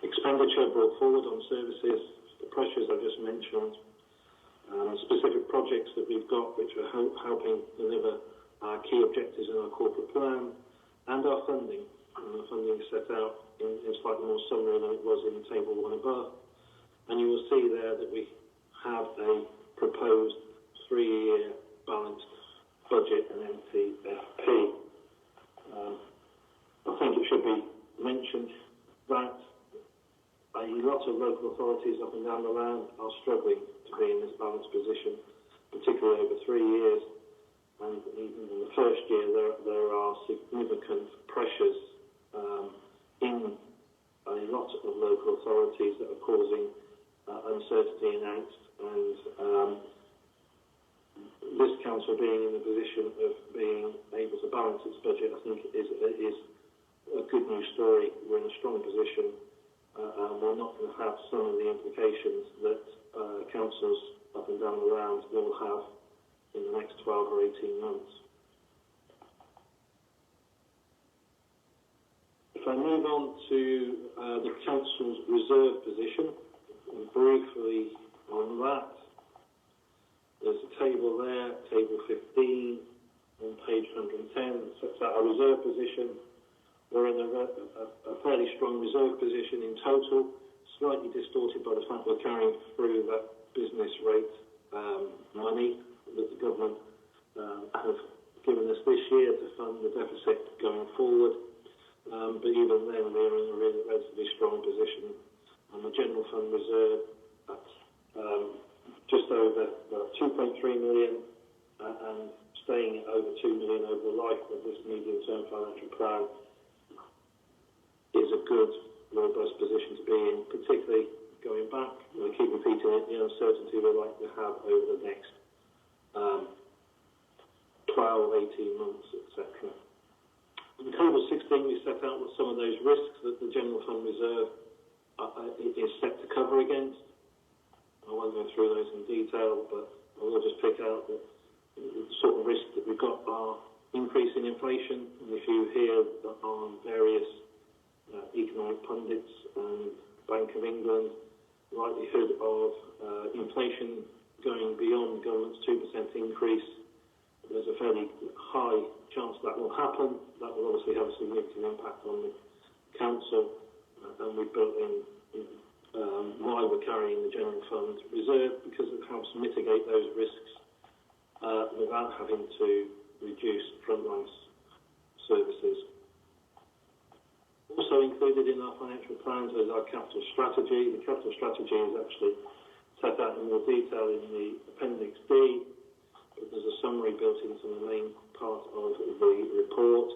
expenditure brought forward on services, the pressures I just mentioned, specific projects that we've got which are helping deliver our key objectives in our corporate plan, and our funding. And the funding is set out in slightly more summary than it was in table 1 above. And you will see there that we have a proposed 3-year balanced budget and MTFP. I think it should be mentioned that a lot of local authorities up and down the land are struggling to be in this balanced position, particularly over 3 years. And even in the first year, there are significant pressures in a lot of local authorities that are causing uncertainty and angst. And this council being in the position of being able to balance its budget, I think is a good news story. We're in a strong position, and we're not going to have some of the implications that councils up and down the land will have in the next 12 or 18 months. If I move on to the council's reserve position, briefly on that, there's a table there, table 15 on page 110, that sets out our reserve position. We're in a fairly strong reserve position in total, slightly distorted by the fact we're carrying through that business rate money that the government have given us this year to fund the deficit going forward. But even then, we're in a really relatively strong position. And the general fund reserve at just over 2.3 million and staying at over 2 million over the life of this medium-term financial plan is a good, robust position to be in, particularly going back. I keep repeating it, the uncertainty we're likely to have over the next 12, 18 months, etc. In table 16, we set out what some of those risks that the general fund reserve is set to cover against. I won't go through those in detail, but I will just pick out that the sort of risks that we've got are increase in inflation. And if you hear on various economic pundits and Bank of England, likelihood of inflation going beyond government's 2% increase, there's a fairly high chance that will happen. That will obviously have a significant impact on the council, and we've built in why we're carrying the general fund reserve, because it helps mitigate those risks without having to reduce frontline services. Also included in our financial plans is our capital strategy. The capital strategy is actually set out in more detail in the Appendix D, but there's a summary built into the main part of the report.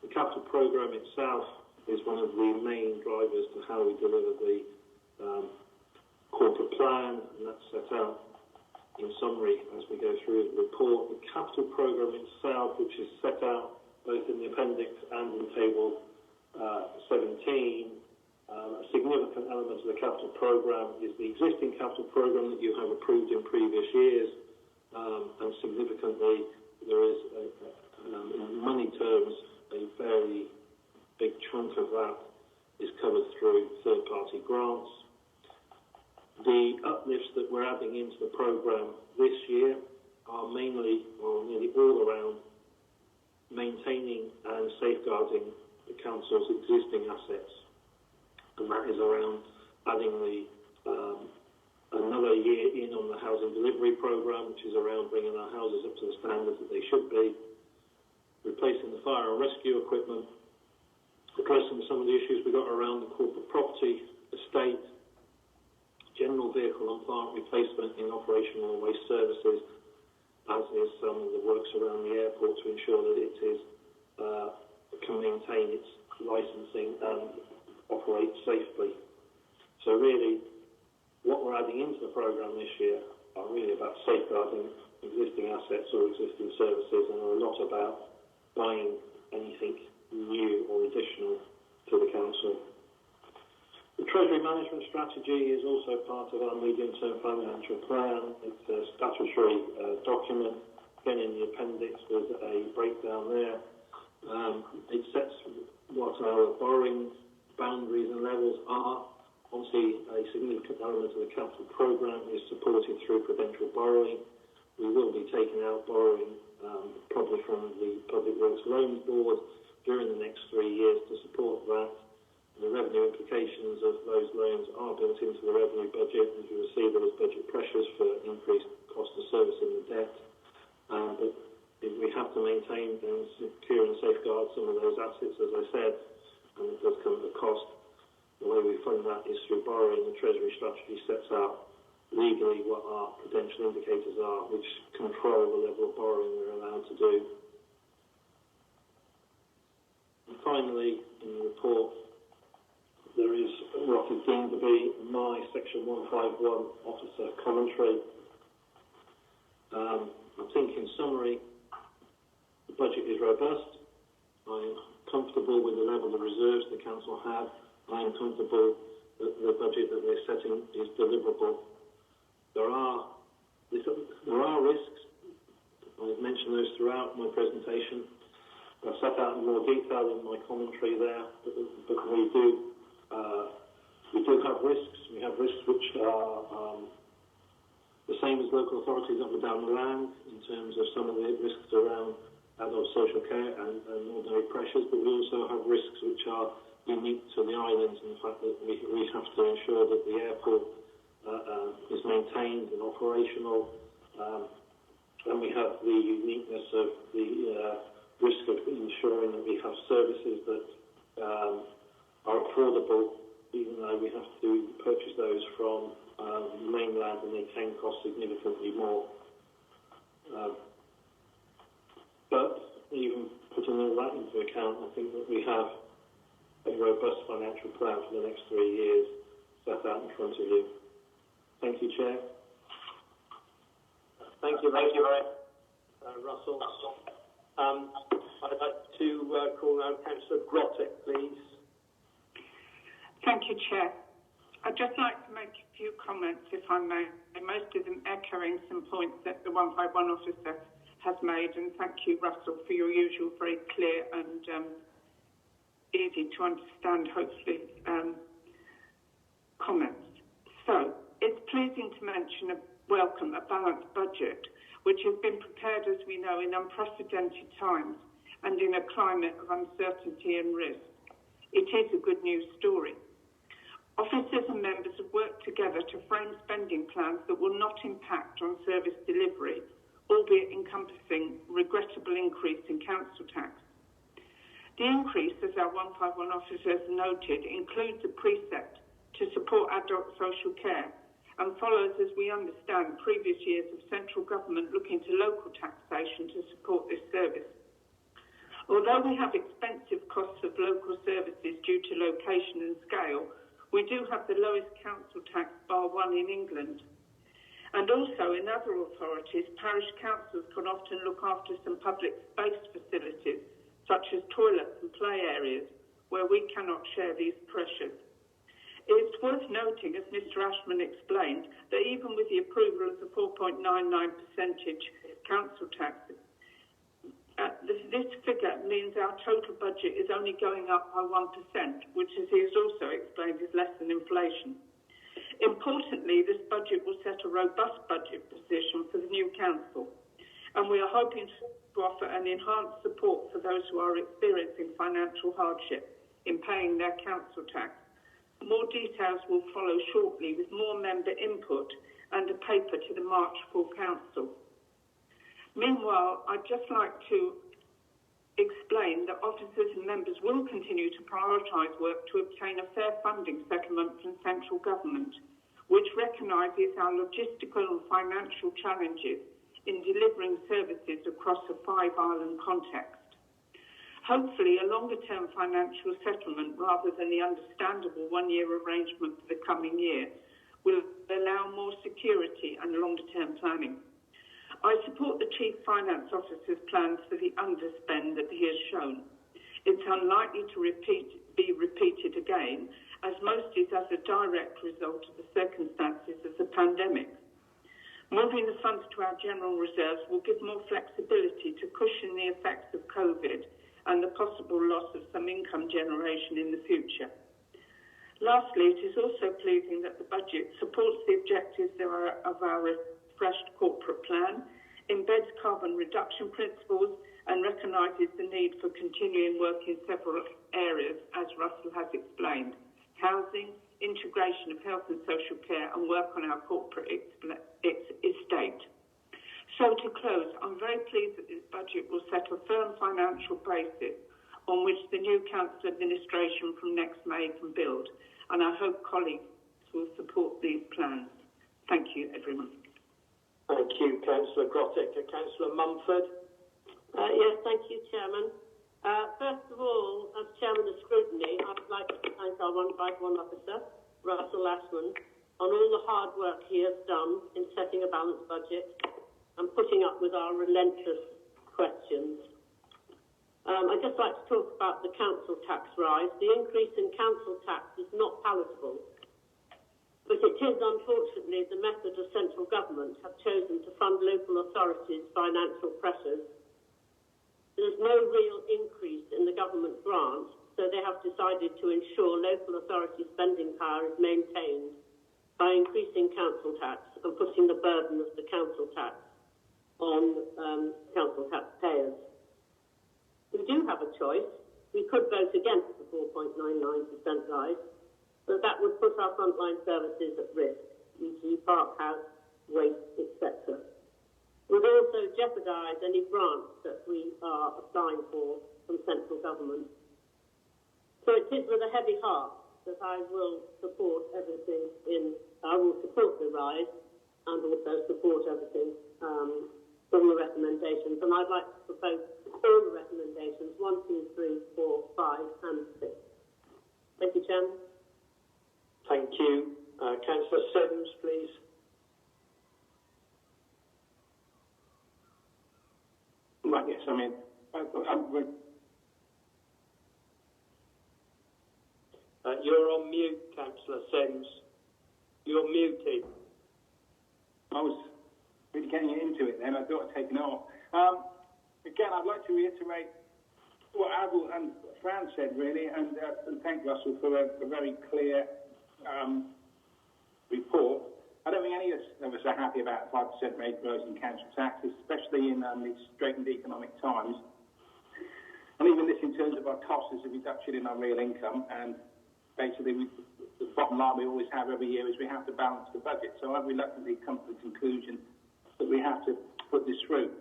The capital programme itself is one of the main drivers to how we deliver the corporate plan, and that's set out in summary as we go through the report. The capital programme itself, which is set out both in the appendix and in table 17, a significant element of the capital programme is the existing capital programme that you have approved in previous years, and significantly there is, in money terms, a very big chunk of that is covered through third-party grants. The uplifts that we're adding into the programme this year are mainly, or nearly all around, maintaining and safeguarding the council's existing assets. And that is around adding another year in on the housing delivery programme, which is around bringing our houses up to the standards that they should be, replacing the fire and rescue equipment, addressing some of the issues we got around the corporate property estate, general vehicle and plant replacement in operational and waste services, as is some of the works around the airport to ensure that it is can maintain its licensing and operate safely. So really, what we're adding into the programme this year are really about safeguarding existing assets or existing services, and are not about buying anything new or additional to the council. The Treasury Management Strategy is also part of our medium-term financial plan. It's a statutory document. Again, in the appendix, there's a breakdown there. It sets what our borrowing boundaries and levels are. Obviously, a significant element of the capital programme is supported through prudential borrowing. We will be taking out borrowing probably from the Public Works Loan Board during the next 3 years to support that. The revenue implications of those loans are built into the revenue budget. As you will see, there was budget pressures for increased cost of servicing the debt. But we have to maintain and secure and safeguard some of those assets, as I said, and it does come at a cost. The way we fund that is through borrowing. The Treasury strategy sets out legally what our prudential indicators are, which control the level of borrowing we're allowed to do. And finally, in the report, there is what is deemed to be my Section 151 officer commentary. I think in summary, the budget is robust. I am comfortable with the level of reserves the Council have. I am comfortable that the budget that we're setting is deliverable. There are risks. I've mentioned those throughout my presentation. I've set out in more detail in my commentary there, but we do have risks. We have risks which are the same as local authorities up and down the land in terms of some of the risks around adult social care and ordinary pressures, but we also have risks which are unique to the islands in the fact that we have to ensure that the airport is maintained and operational, and we have the uniqueness of the risk of ensuring that we have services that are affordable, even though we have to purchase those from the mainland and they can cost significantly more. But even putting all that into account, I think that we have a robust financial plan for the next 3 years set out in front of you. Thank you, Chair. Thank you very much, Russell. I'd like to call now Councillor Grottek, please. Thank you, Chair. I'd just like to make a few comments, if I may, most of them echoing some points that the 151 officer has made, and thank you, Russell, for your usual very clear and easy to understand, hopefully, comments. So, it's pleasing to welcome a balanced budget, which has been prepared, as we know, in unprecedented times and in a climate of uncertainty and risk. It is a good news story. Officers and members have worked together to frame spending plans that will not impact on service delivery, albeit encompassing regrettable increase in council tax. The increase, as our 151 officers noted, includes a precept to support adult social care and follows, as we understand, previous years of central government looking to local taxation to support this service. Although we have expensive costs of local services due to location and scale, we do have the lowest council tax bar one in England. And also in other authorities, parish councils can often look after some public space facilities, such as toilets and play areas, where we cannot share these pressures. It's worth noting, as Mr Ashman explained, that even with the approval of the 4.99% council tax, this figure means our total budget is only going up by 1%, which, as he has also explained, is less than inflation. Importantly, this budget will set a robust budget position for the new council, and we are hoping to offer an enhanced support for those who are experiencing financial hardship in paying their council tax. More details will follow shortly with more member input and a paper to the March full council. Meanwhile, I'd just like to explain that officers and members will continue to prioritise work to obtain a fair funding settlement from central government, which recognises our logistical and financial challenges in delivering services across a five-island context. Hopefully, a longer-term financial settlement rather than the understandable one-year arrangement for the coming year will allow more security and longer-term planning. I support the Chief Finance Officer's plans for the underspend that he has shown. It's unlikely to be repeated again, as most is as a direct result of the circumstances of the pandemic. Moving the funds to our general reserves will give more flexibility to cushion the effects of COVID and the possible loss of some income generation in the future. Lastly, it is also pleasing that the budget supports the objectives of our refreshed corporate plan, embeds carbon reduction principles and recognises the need for continuing work in several areas, as Russell has explained: housing, integration of health and social care, and work on our corporate estate. So to close, I'm very pleased that this budget will set a firm financial basis on which the new council administration from next May can build, and I hope colleagues will support these plans. Thank you, everyone. Thank you, Councillor Grottick. Councillor Mumford. Yes, thank you, Chairman. First of all, as Chairman of Scrutiny, I'd like to thank our 151 officer, Russell Ashman, on all the hard work he has done in setting a balanced budget and putting up with our relentless questions. I'd just like to talk about the council tax rise. The increase in council tax is not palatable, but it is unfortunately the method of central government have chosen to fund local authorities' financial pressures. There's no real increase in the government grant, so they have decided to ensure local authority spending power is maintained by increasing council tax and putting the burden of the council tax on council taxpayers. We do have a choice. We could vote against the 4.99% rise, but that would put our frontline services at risk, e.g. Park House, waste, etc. Would also jeopardise any grants that we are applying for from central government. So it is with a heavy heart that I will support everything I will support the rise and also support everything from the recommendations. And I'd like to propose all the recommendations, 1, 2, 3, 4, 5 and 6. Thank you, Chairman. Thank you. Councillor Sims, please. Right, yes, I mean, You're on mute, Councillor Sims. You're muted. I was really getting into it then. I thought I'd taken it off. Again, I'd like to reiterate what Adil and Fran said, really, and thank Russell for a very clear report. I don't think any of us are happy about 5% rate rise in council taxes, especially in these straitened economic times. And even this in terms of our costs is a reduction in our real income. And basically, the bottom line we always have every year is we have to balance the budget. So I've reluctantly come to the conclusion that we have to put this through.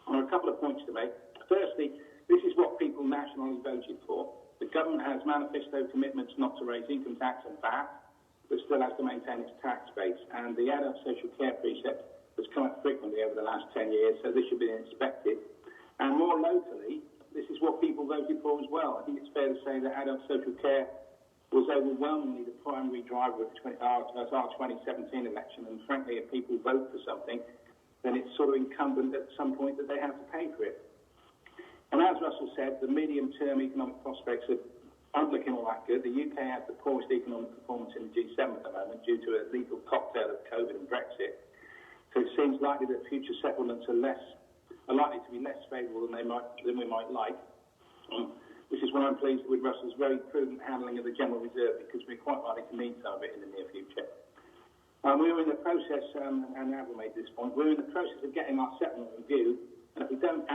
There are a couple of points to make. Firstly, this is what people nationally voted for. The government has manifesto commitments not to raise income tax and VAT, but still has to maintain its tax base. And the adult social care precept has come up frequently over the last 10 years, so this should be inspected. And more locally, this is what people voted for as well. I think it's fair to say that adult social care was overwhelmingly the primary driver of our 2017 election. And frankly, if people vote for something, then it's sort of incumbent at some point that they have to pay for it. And as Russell said, the medium-term economic prospects aren't looking all that good. The UK has the poorest economic performance in the G7 at the moment due to a lethal cocktail of COVID and Brexit. So it seems likely that future settlements are likely to be less favourable than we might like. Which is why I'm pleased with Russell's very prudent handling of the General Reserve, because we're quite likely to need some of it in the near future. We're in the process, and Adil made this point, we're in the process of getting our settlement review, and if we don't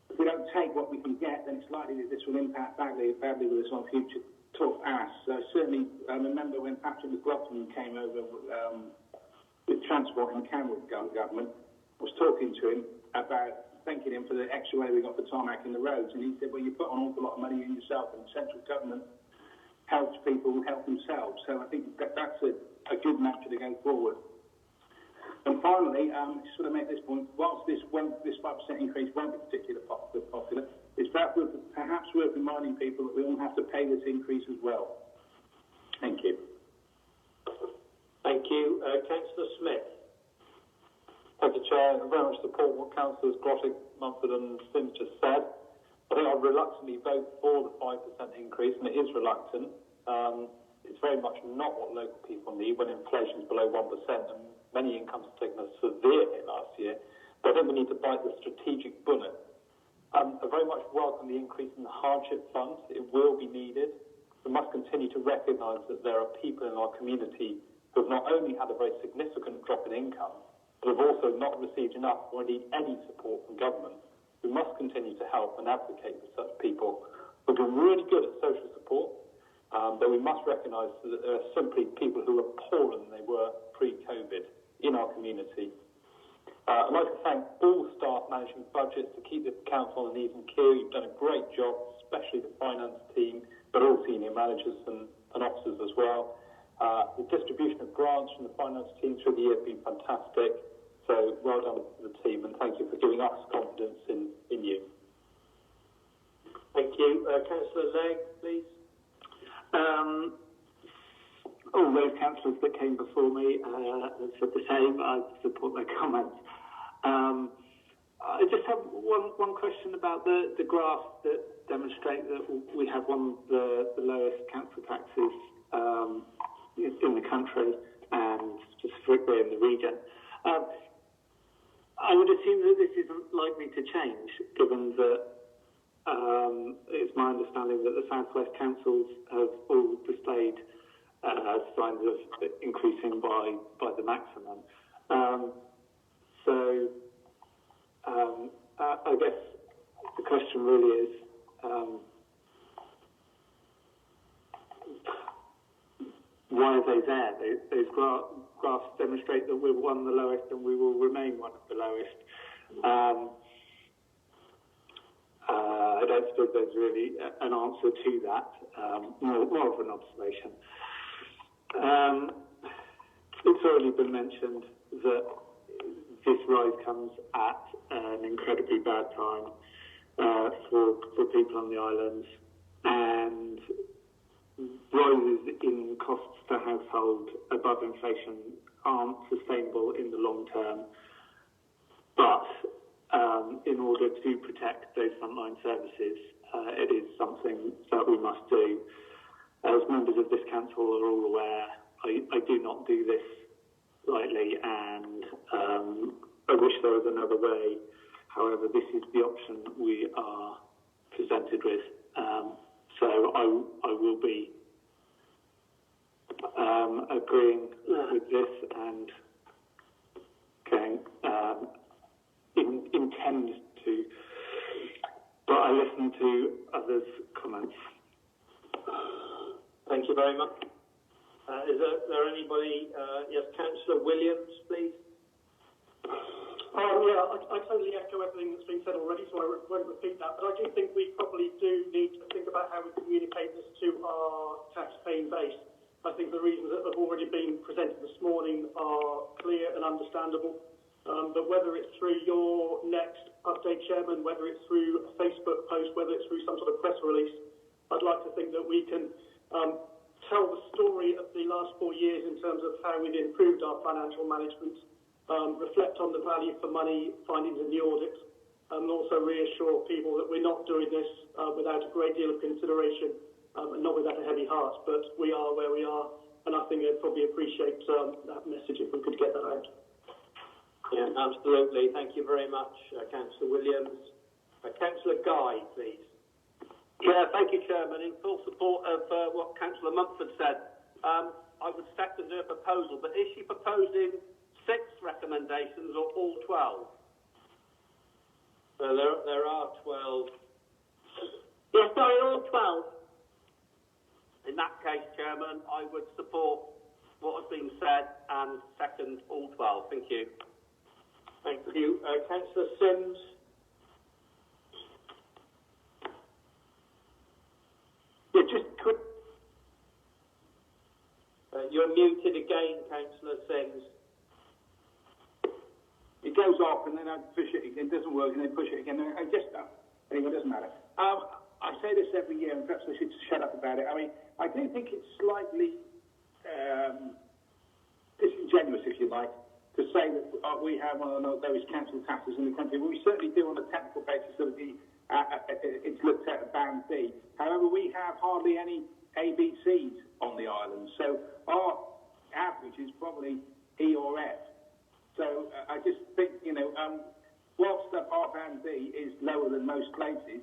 if we don't take what we can get, then it's likely that this will impact badly with us on future talk asks. So certainly, remember when Patrick McLaughlin came over with Transport in the Cameron government, I was talking to him about thanking him for the extra way we got for tarmac in the roads, and he said, well, you put an awful lot of money in yourself, and central government helps people who help themselves. So I think that's a good mantra to go forward. And finally, just sort of make this point, whilst this 5% increase won't be particularly popular, it's perhaps worth reminding people that we all have to pay this increase as well. Thank you. Thank you. Councillor Smith. Thank you, Chair. I very much support what Councillors Grottick, Mumford and Sims just said. I think I'll reluctantly vote for the 5% increase, and it is reluctant. It's very much not what local people need when inflation is below 1%, and many incomes have taken a severe hit last year. But I think we need to bite the strategic bullet. I very much welcome the increase in the hardship fund. It will be needed. We must continue to recognise that there are people in our community who have not only had a very significant drop in income, but but have also not received enough or indeed any support from government, we must continue to help and advocate for such people. We've been really good at social support, but we must recognise that there are simply people who are poorer than they were pre-COVID in our community. I'd like to thank all staff managing budgets to keep the council on an even keel. You've done a great job, especially the finance team, but all senior managers and officers as well. The distribution of grants from the finance team through the year have been fantastic. So well done to the team, and thank you for giving us confidence in you. Thank you. Councillor Legg, please. All those councillors that came before me have said the same. I support their comments. I just have one question about the graphs that demonstrate that we have one of the lowest council taxes in the country and specifically in the region. I would assume that this isn't likely to change, given that it's my understanding that the South West councils have all displayed signs of increasing by the maximum. I guess the question really is, why are they there? Those graphs demonstrate that we're one of the lowest and we will remain one of the lowest. I don't suppose there's really an answer to that, more of an observation. It's already been mentioned that this rise comes at an incredibly bad time for people on the islands, and rises in costs per household above inflation aren't sustainable in the long term. But in order to protect those frontline services, it is something that we must do. As members of this council are all aware, I do not do this lightly, and I wish there was another way. However, this is the option we are presented with. So I will be agreeing with this and going intend to, but I listen to others' comments. Thank you very much. Is there anybody? Yes, Councillor Williams, please. I totally echo everything that's been said already, so I won't repeat that. But I do think we probably do need to think about how we communicate this to our tax-paying base. I think the reasons that have already been presented this morning are clear and understandable. But whether it's through your next update, Chairman, whether it's through a Facebook post, whether it's through some sort of press release, I'd like to think that we can tell the story of the last 4 years in terms of how we've improved our financial management, reflect on the value for money findings in the audit, and also reassure people that we're not doing this without a great deal of consideration and not without a heavy heart, but we are where we are, and I think they'd probably appreciate that message if we could get that out. Yeah, absolutely. Thank you very much, Councillor Williams. Councillor Guy, please. Yeah, thank you, Chairman. In full support of what Councillor Mumford said, I would second her proposal, but is she proposing 6 recommendations or all 12? So there are 12. Yes, sorry, all 12. In that case, Chairman, I would support what has been said and second all 12. Thank you. Thank you. Councillor Sims. Yeah, just could. You're muted again, Councillor Sims. It goes off and then I push it again. It doesn't work and then push it again. Anyway, it doesn't matter. I say this every year, and perhaps I should shut up about it. I mean, I do think it's slightly disingenuous, if you like, to say that we have one of the lowest council taxes in the country. Well, we certainly do on a technical basis of it's looked at Band B. However, we have hardly any ABCs on the island, so our average is probably E or F. So I just think, whilst our Band B is lower than most places,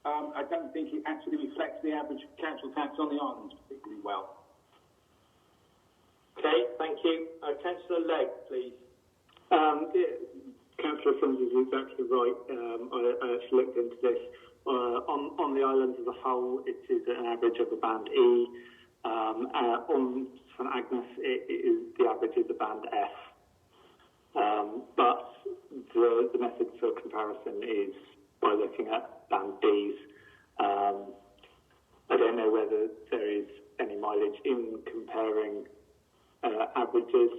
I don't think it actually reflects the average council tax on the islands particularly well. Okay, thank you. Councillor Legg, please. Councillor Sims is exactly right. I actually looked into this. On the island as a whole, it is an average of a band E. On St Agnes, the average is a band F. But the method for comparison is by looking at band Ds. I don't know whether there is any mileage in comparing averages.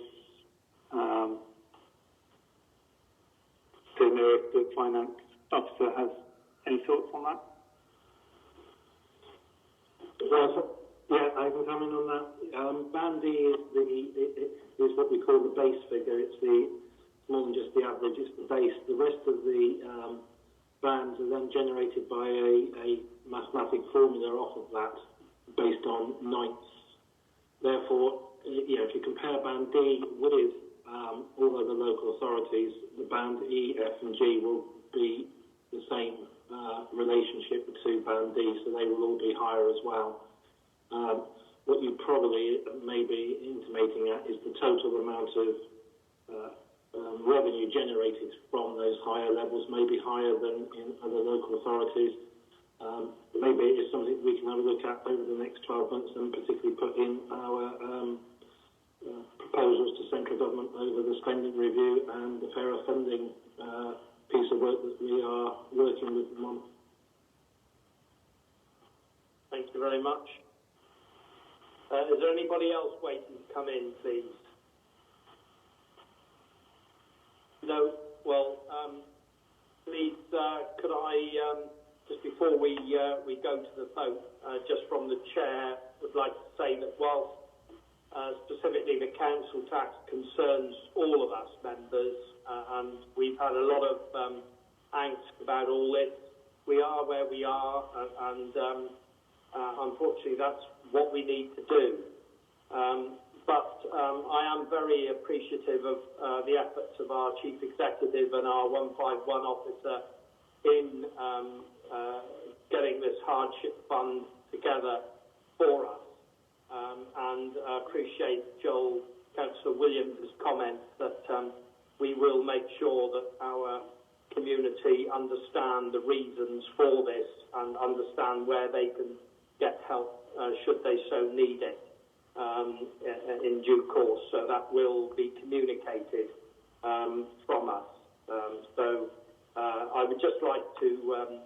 Don't know if the finance officer has any thoughts on that. Yeah, I can come in on that. Band D is what we call the base figure. It's more than just the average, it's the base. The rest of the bands are then generated by a mathematic formula off of that based on ninths. Therefore, if you compare band D with all other local authorities, the band E, F and G will be the same relationship to band D, so they will all be higher as well. What you probably may be intimating at is the total amount of revenue generated from those higher levels may be higher than in other local authorities. Maybe it is something we can have a look at over the next 12 months and particularly put in our proposals to central government over the spending review and the fairer funding piece of work that we are working with them on. Thank you very much. Is there anybody else waiting to come in, please? No? Well, please, could I, just before we go to the vote, just from the chair, would like to say that whilst specifically the council tax concerns all of us members, and we've had a lot of angst about all this, we are where we are, and unfortunately that's what we need to do. But I am very appreciative of the efforts of our Chief Executive and our 151 officer in getting this hardship fund together for us. And appreciate Councillor Williams' comments that we will make sure that our community understand the reasons for this and understand where they can get help should they so need it in due course. So that will be communicated from us. So I would just like to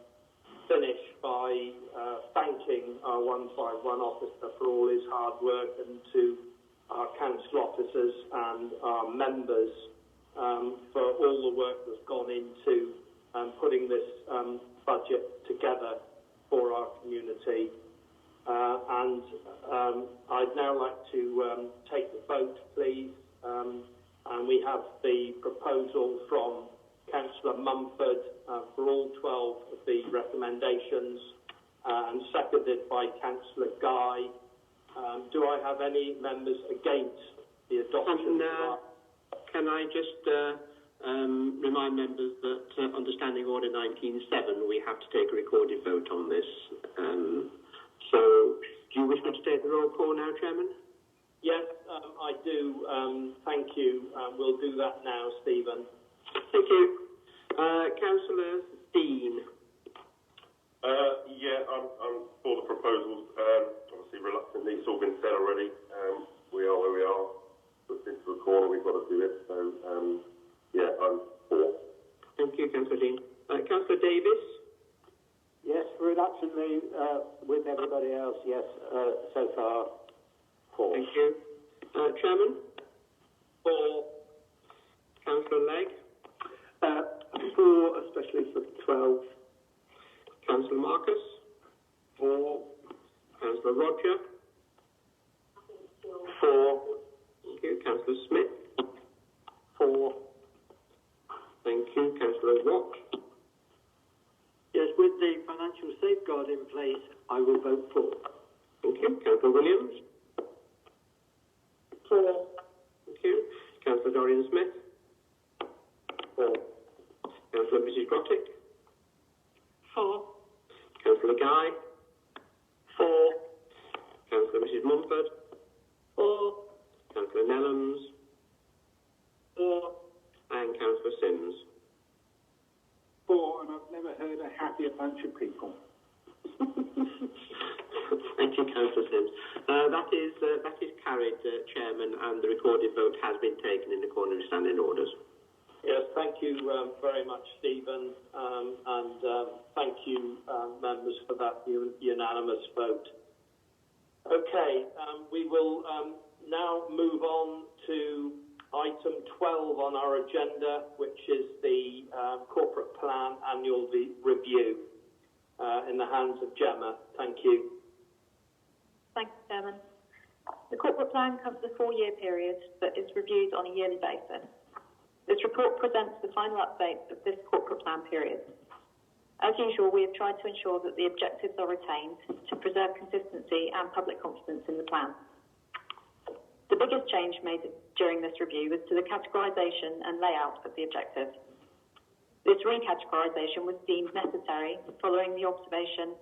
finish by thanking our 151 officer for all his hard work, and to our council officers and our members for all the work that's gone into putting this budget together for our community. And I'd now like to take the vote, please. And we have the proposal from Councillor Mumford for all 12 of the recommendations, and seconded by Councillor Guy. Do I have any members against the adoption? Can I just remind members that under Standing Order 19.7 we have to take a recorded vote on this. So do you wish me to take the roll call now, Chairman? Yes, I do. Thank you. We'll do that now, Stephen. Thank you. Councillor Dean. Yeah, I'm for the proposals. Obviously, reluctantly, it's all been said already. We are where we are. Put into a corner, we've got to do it. So, yeah, I'm for. Thank you, Councillor Dean. Councillor Davis. Yes, reluctantly, with everybody else, yes, so far, for. Thank you. Chairman? For. Councillor Legg? For, especially for 12. Councillor Marcus? For. Councillor Roger? For. Thank you. Councillor Smith? For. Thank you. Councillor Watt? Yes, with the financial safeguard in place, I will vote for. Thank you. Councillor Williams? For. Thank you. Councillor Dorian Smith? For. Councillor Mrs. Grottick? For. Councillor Guy? For. Councillor Mrs. Mumford? For. Councillor Nellums? For. Councillor Sims. 4, and I've never heard a happier bunch of people. Thank you, Councillor Sims. That is carried, Chairman, and the recorded vote has been taken in accordance with standing orders. Yes, thank you very much, Stephen, and thank you, members, for that unanimous vote. Okay, we will now move on to item 12 on our agenda, which is the corporate plan annual review in the hands of Gemma. Thank you. Thank you, Chairman. The corporate plan covers a 4-year period but is reviewed on a yearly basis. This report presents the final update of this corporate plan period. As usual, we have tried to ensure that the objectives are retained to preserve consistency and public confidence in the plan. The biggest change made during this review was to the categorisation and layout of the objectives. This recategorisation was deemed necessary following the observation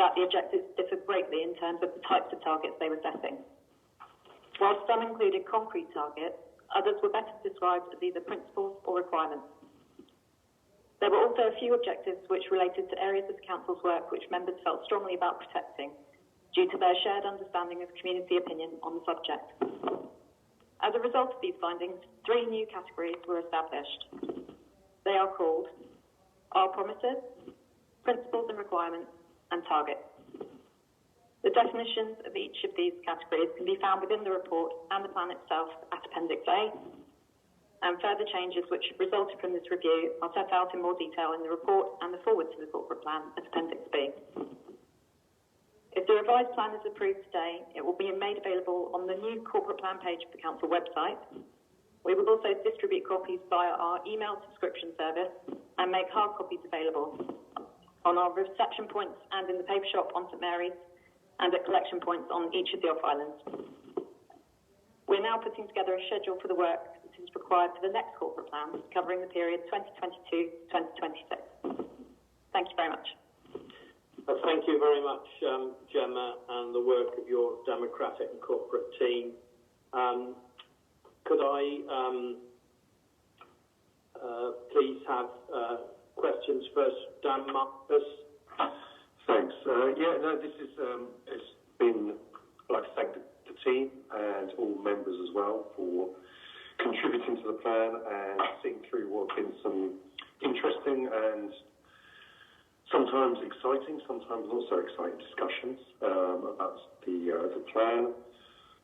that the objectives differed greatly in terms of the types of targets they were setting. While some included concrete targets, others were better described as either principles or requirements. There were also a few objectives which related to areas of the Council's work which members felt strongly about protecting due to their shared understanding of community opinion on the subject. As a result of these findings, 3 new categories were established. They are called Our Promises, Principles and Requirements, and Targets. The definitions of each of these categories can be found within the report and the plan itself at Appendix A, and further changes which have resulted from this review are set out in more detail in the report and the forward to the corporate plan at Appendix B. If the revised plan is approved today, it will be made available on the new corporate plan page of the Council website. We will also distribute copies via our email subscription service and make hard copies available on our reception points and in the paper shop on St Mary's, and at collection points on each of the off-islands. We're now putting together a schedule for the work that is required for the next corporate plan, covering the period 2022-2026. Thank you very much. Thank you very much, Gemma, and the work of your democratic and corporate team. Could I please have questions first? Dan Marcus. Thanks. This is, it's been, I'd like to thank the team and all members as well for contributing to the plan and seeing through what have been some interesting and sometimes exciting, sometimes not so exciting discussions about the plan.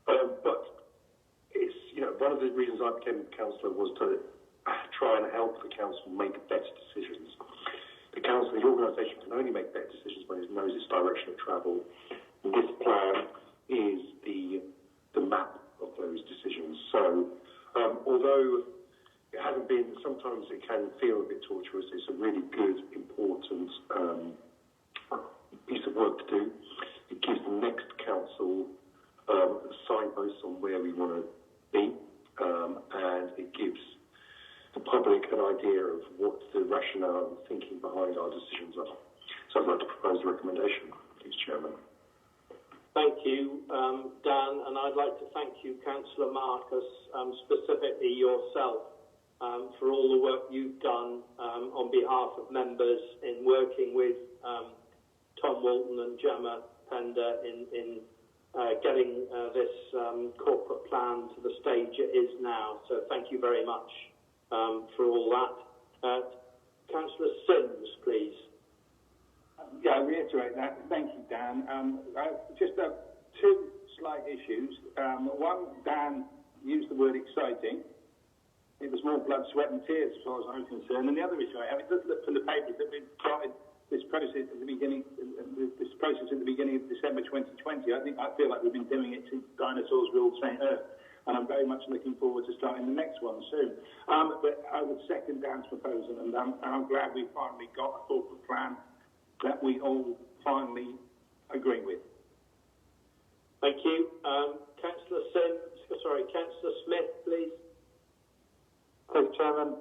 But it's, one of the reasons I became councillor was to try and help the council make better decisions. The council, the organisation can only make better decisions when it knows its direction of travel. And this plan is the map of those decisions. So, although it hasn't been, sometimes it can feel a bit torturous, it's a really good, important piece of work to do. It gives the next council signposts on where we want to be, and it gives the public an idea of what the rationale and thinking behind our decisions are. So I'd like to propose a recommendation, please, Chairman. Thank you, Dan, and I'd like to thank you, Councillor Marcus, specifically yourself, for all the work you've done on behalf of members in working with Tom Walton and Gemma Pender in getting this corporate plan to the stage it is now. So thank you very much for all that. Councillor Sims, please. I reiterate that. Thank you, Dan. Just two slight issues. One, Dan used the word exciting. It was more blood, sweat and tears as far as I'm concerned. And the other issue, it does look from the papers that we've started this process at the beginning of December 2020. I feel like we've been doing it since dinosaurs ruled St. Earth. And I'm very much looking forward to starting the next one soon. But I would second Dan's proposal, and I'm glad we finally got a corporate plan that we all finally agree with. Thank you. Councillor Smith, please. Thank you, Chairman.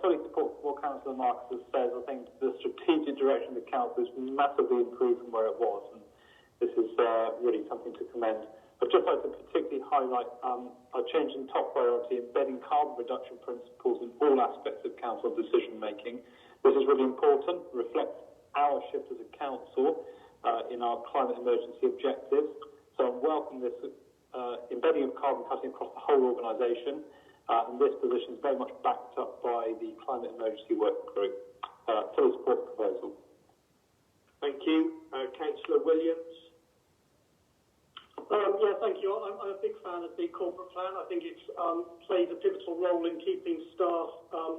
Fully support what Councillor Marcus says. I think the strategic direction of the Council is massively improved from where it was, and this is really something to commend. I'd just like to particularly highlight our change in top priority, embedding carbon reduction principles in all aspects of council decision making. This is really important, reflects our shift as a council in our climate emergency objectives. So I welcome this embedding of carbon cutting across the whole organisation, and this position is very much backed up by the Climate Emergency Working Group. Fully support the proposal. Thank you. Councillor Williams. Yeah, thank you. I'm a big fan of the corporate plan. I think it plays a pivotal role in keeping staff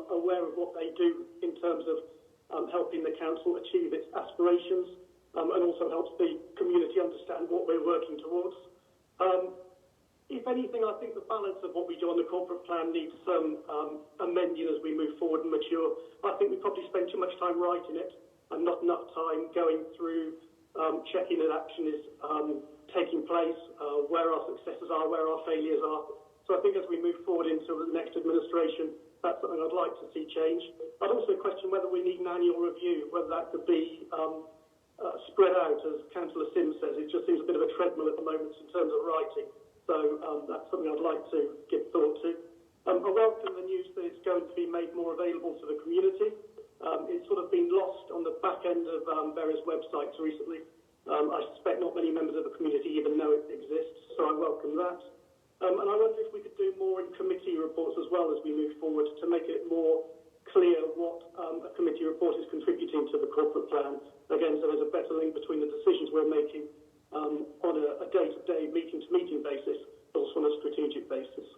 aware of what they do in terms of helping the council achieve its aspirations, and also helps the community understand what we're working towards. If anything, I think the balance of what we do on the corporate plan needs some amending as we move forward and mature. I think we probably spend too much time writing it and not enough time going through checking that action is taking place, where our successes are, where our failures are. So I think as we move forward into the next administration, that's something I'd like to see change. I'd also question whether we need an annual review, whether that could be spread out, as Councillor Sims says. It just seems a bit of a treadmill at the moment in terms of writing. So that's something I'd like to give thought to. I welcome the news that it's going to be made more available to the community. It's sort of been lost on the back end of various websites recently. I suspect not many members of the community even know it exists, so I welcome that. And I wonder if we could do more in committee reports as well as we move forward to make it more clear what a committee report is contributing to the corporate plan. Again, so there's a better link between the decisions we're making on a day-to-day, meeting-to-meeting basis, but also on a strategic basis.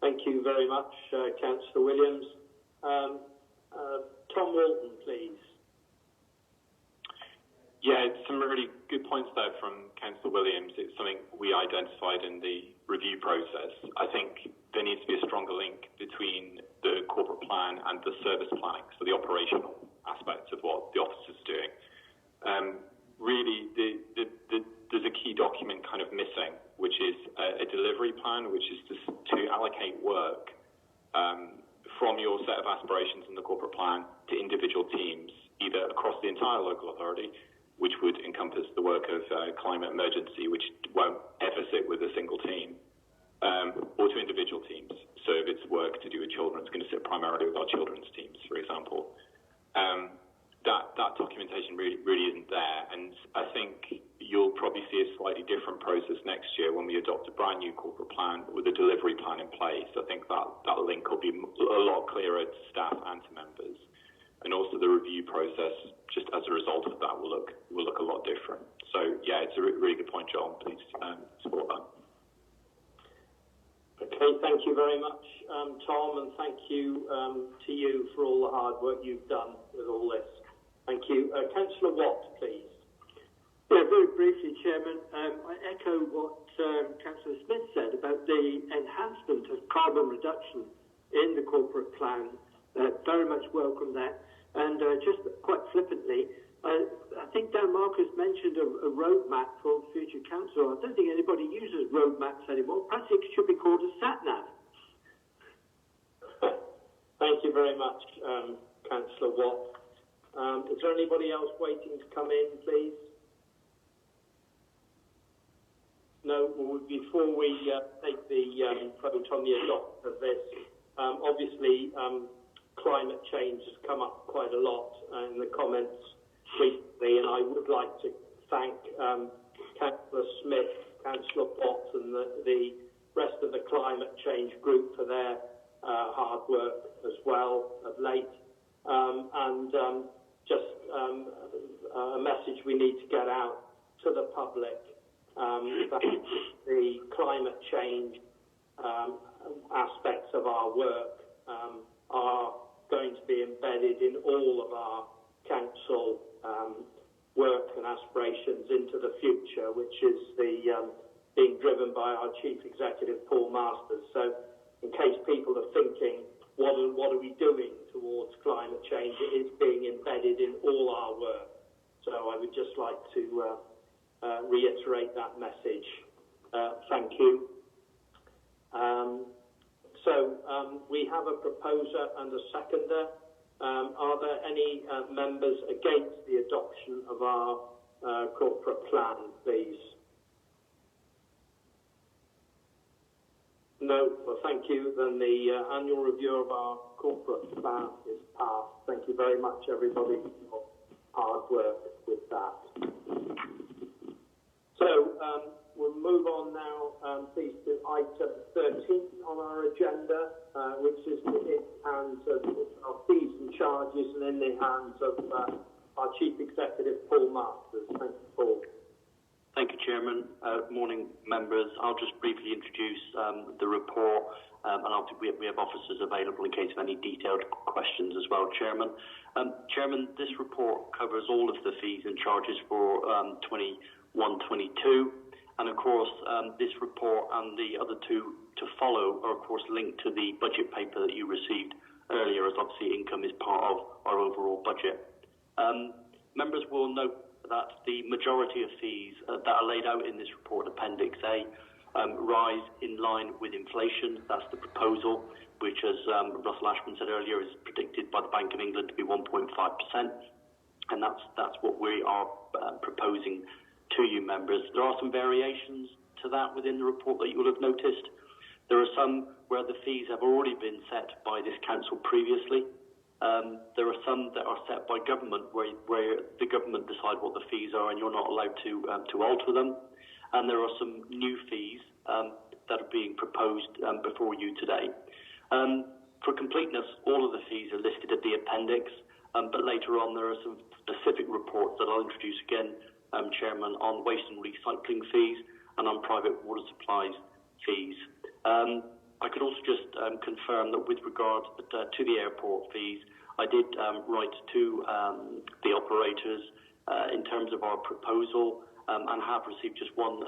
Thank you very much, Councillor Williams. Tom Walton, please. Yeah, some really good points there from Councillor Williams. It's something we identified in the review process. I think there needs to be a stronger link between the corporate plan and the service planning, so the operational aspects of what the office is doing. Really, there's a key document kind of missing, which is a delivery plan, which is to allocate work from your set of aspirations in the corporate plan to individual teams, either across the entire local authority, which would encompass the work of climate emergency, which won't ever sit with a single team, or to individual teams. So if it's work to do with children, it's going to sit primarily with our children's teams, for example. That documentation really isn't there, and I think you'll probably see a slightly different process next year when we adopt a brand new corporate plan with a delivery plan in place. I think that link will be a lot clearer to staff and to members. And also the review process, just as a result of that, will look a lot different. So yeah, it's a really good point, John. Please support that. Okay, thank you very much, Tom, and thank you to you for all the hard work you've done with all this. Thank you. Councillor Watt, please. Yeah, very briefly, Chairman. I echo what Councillor Smith said about the enhancement of carbon reduction in the corporate plan. Very much welcome that. And just quite flippantly, I think Dan Marcus mentioned a roadmap for future council. I don't think anybody uses roadmaps anymore. Perhaps it should be called a sat-nav. Thank you very much, Councillor Watt. Is there anybody else waiting to come in, please? No. Before we take the vote on the adoption of this, obviously, climate change has come up quite a lot in the comments recently, and I would like to thank Councillor Smith, Councillor Potts, and the rest of the climate change group for their hard work as well of late. A message we need to get out to the public that the climate change aspects of our work are going to be embedded in all of our council work and aspirations into the future, which is being driven by our Chief Executive, Paul Masters. So in case people are thinking, what are we doing towards climate change, it is being embedded in all our work. So I would just like to reiterate that message. Thank you. We have a proposer and a seconder. Are there any members against the adoption of our corporate plan, please? No, well, thank you. Then the annual review of our corporate plan is passed. Thank you very much, everybody, for hard work with that. So we'll move on now, please, to item 13 on our agenda, which is in the hands of our fees and charges and in the hands of our Chief Executive, Paul Masters. Thank you, Paul. Thank you, Chairman. Morning, members. I'll just briefly introduce the report, and we have officers available in case of any detailed questions as well, Chairman. Chairman, this report covers all of the fees and charges for 21-22, and of course, this report and the other two to follow are of course linked to the budget paper that you received earlier, as obviously income is part of our overall budget. Members will note that the majority of fees that are laid out in this report, Appendix A, rise in line with inflation. That's the proposal, which, as Russell Ashman said earlier, is predicted by the Bank of England to be 1.5%, and that's what we are proposing to you, members. There are some variations to that within the report that you will have noticed. There are some where the fees have already been set by this council previously. There are some that are set by government, where the government decide what the fees are, and you're not allowed to alter them. And there are some new fees that are being proposed before you today. For completeness, all of the fees are listed at the appendix, but later on there are some specific reports that I'll introduce again, Chairman, on waste and recycling fees and on private water supplies fees. I could also just confirm that with regard to the airport fees, I did write to the operators in terms of our proposal and have received just one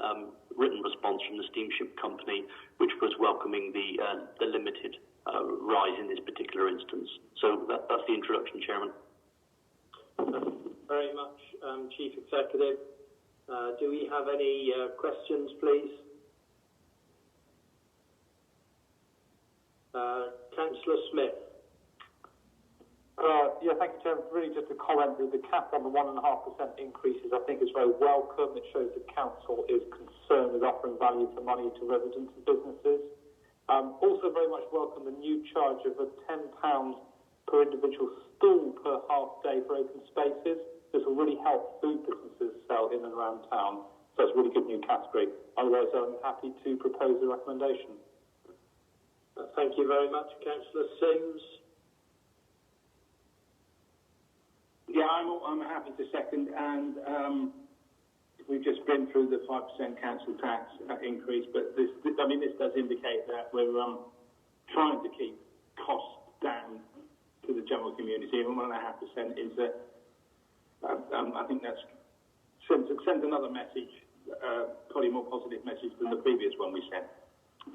written response from the steamship company, which was welcoming the limited rise in this particular instance. So that's the introduction, Chairman. Very much, Chief Executive. Do we have any questions, please? Councillor Smith. Yeah, thank you, Chairman. Really just a comment that the cap on the 1.5% increases I think is very welcome. It shows the council is concerned with offering value for money to residents and businesses. Also very much welcome the new charge of £10 per individual stall per half day for open spaces. This will really help food businesses sell in and around town. So it's a really good new category. Otherwise, I'm happy to propose the recommendation. Thank you very much, Councillor Sims. Yeah, I'm happy to second, and we've just been through the 5% council tax increase, but this does indicate that we're trying to keep costs down to the general community, and 1.5% is I think that sends another message, probably more positive message than the previous one we sent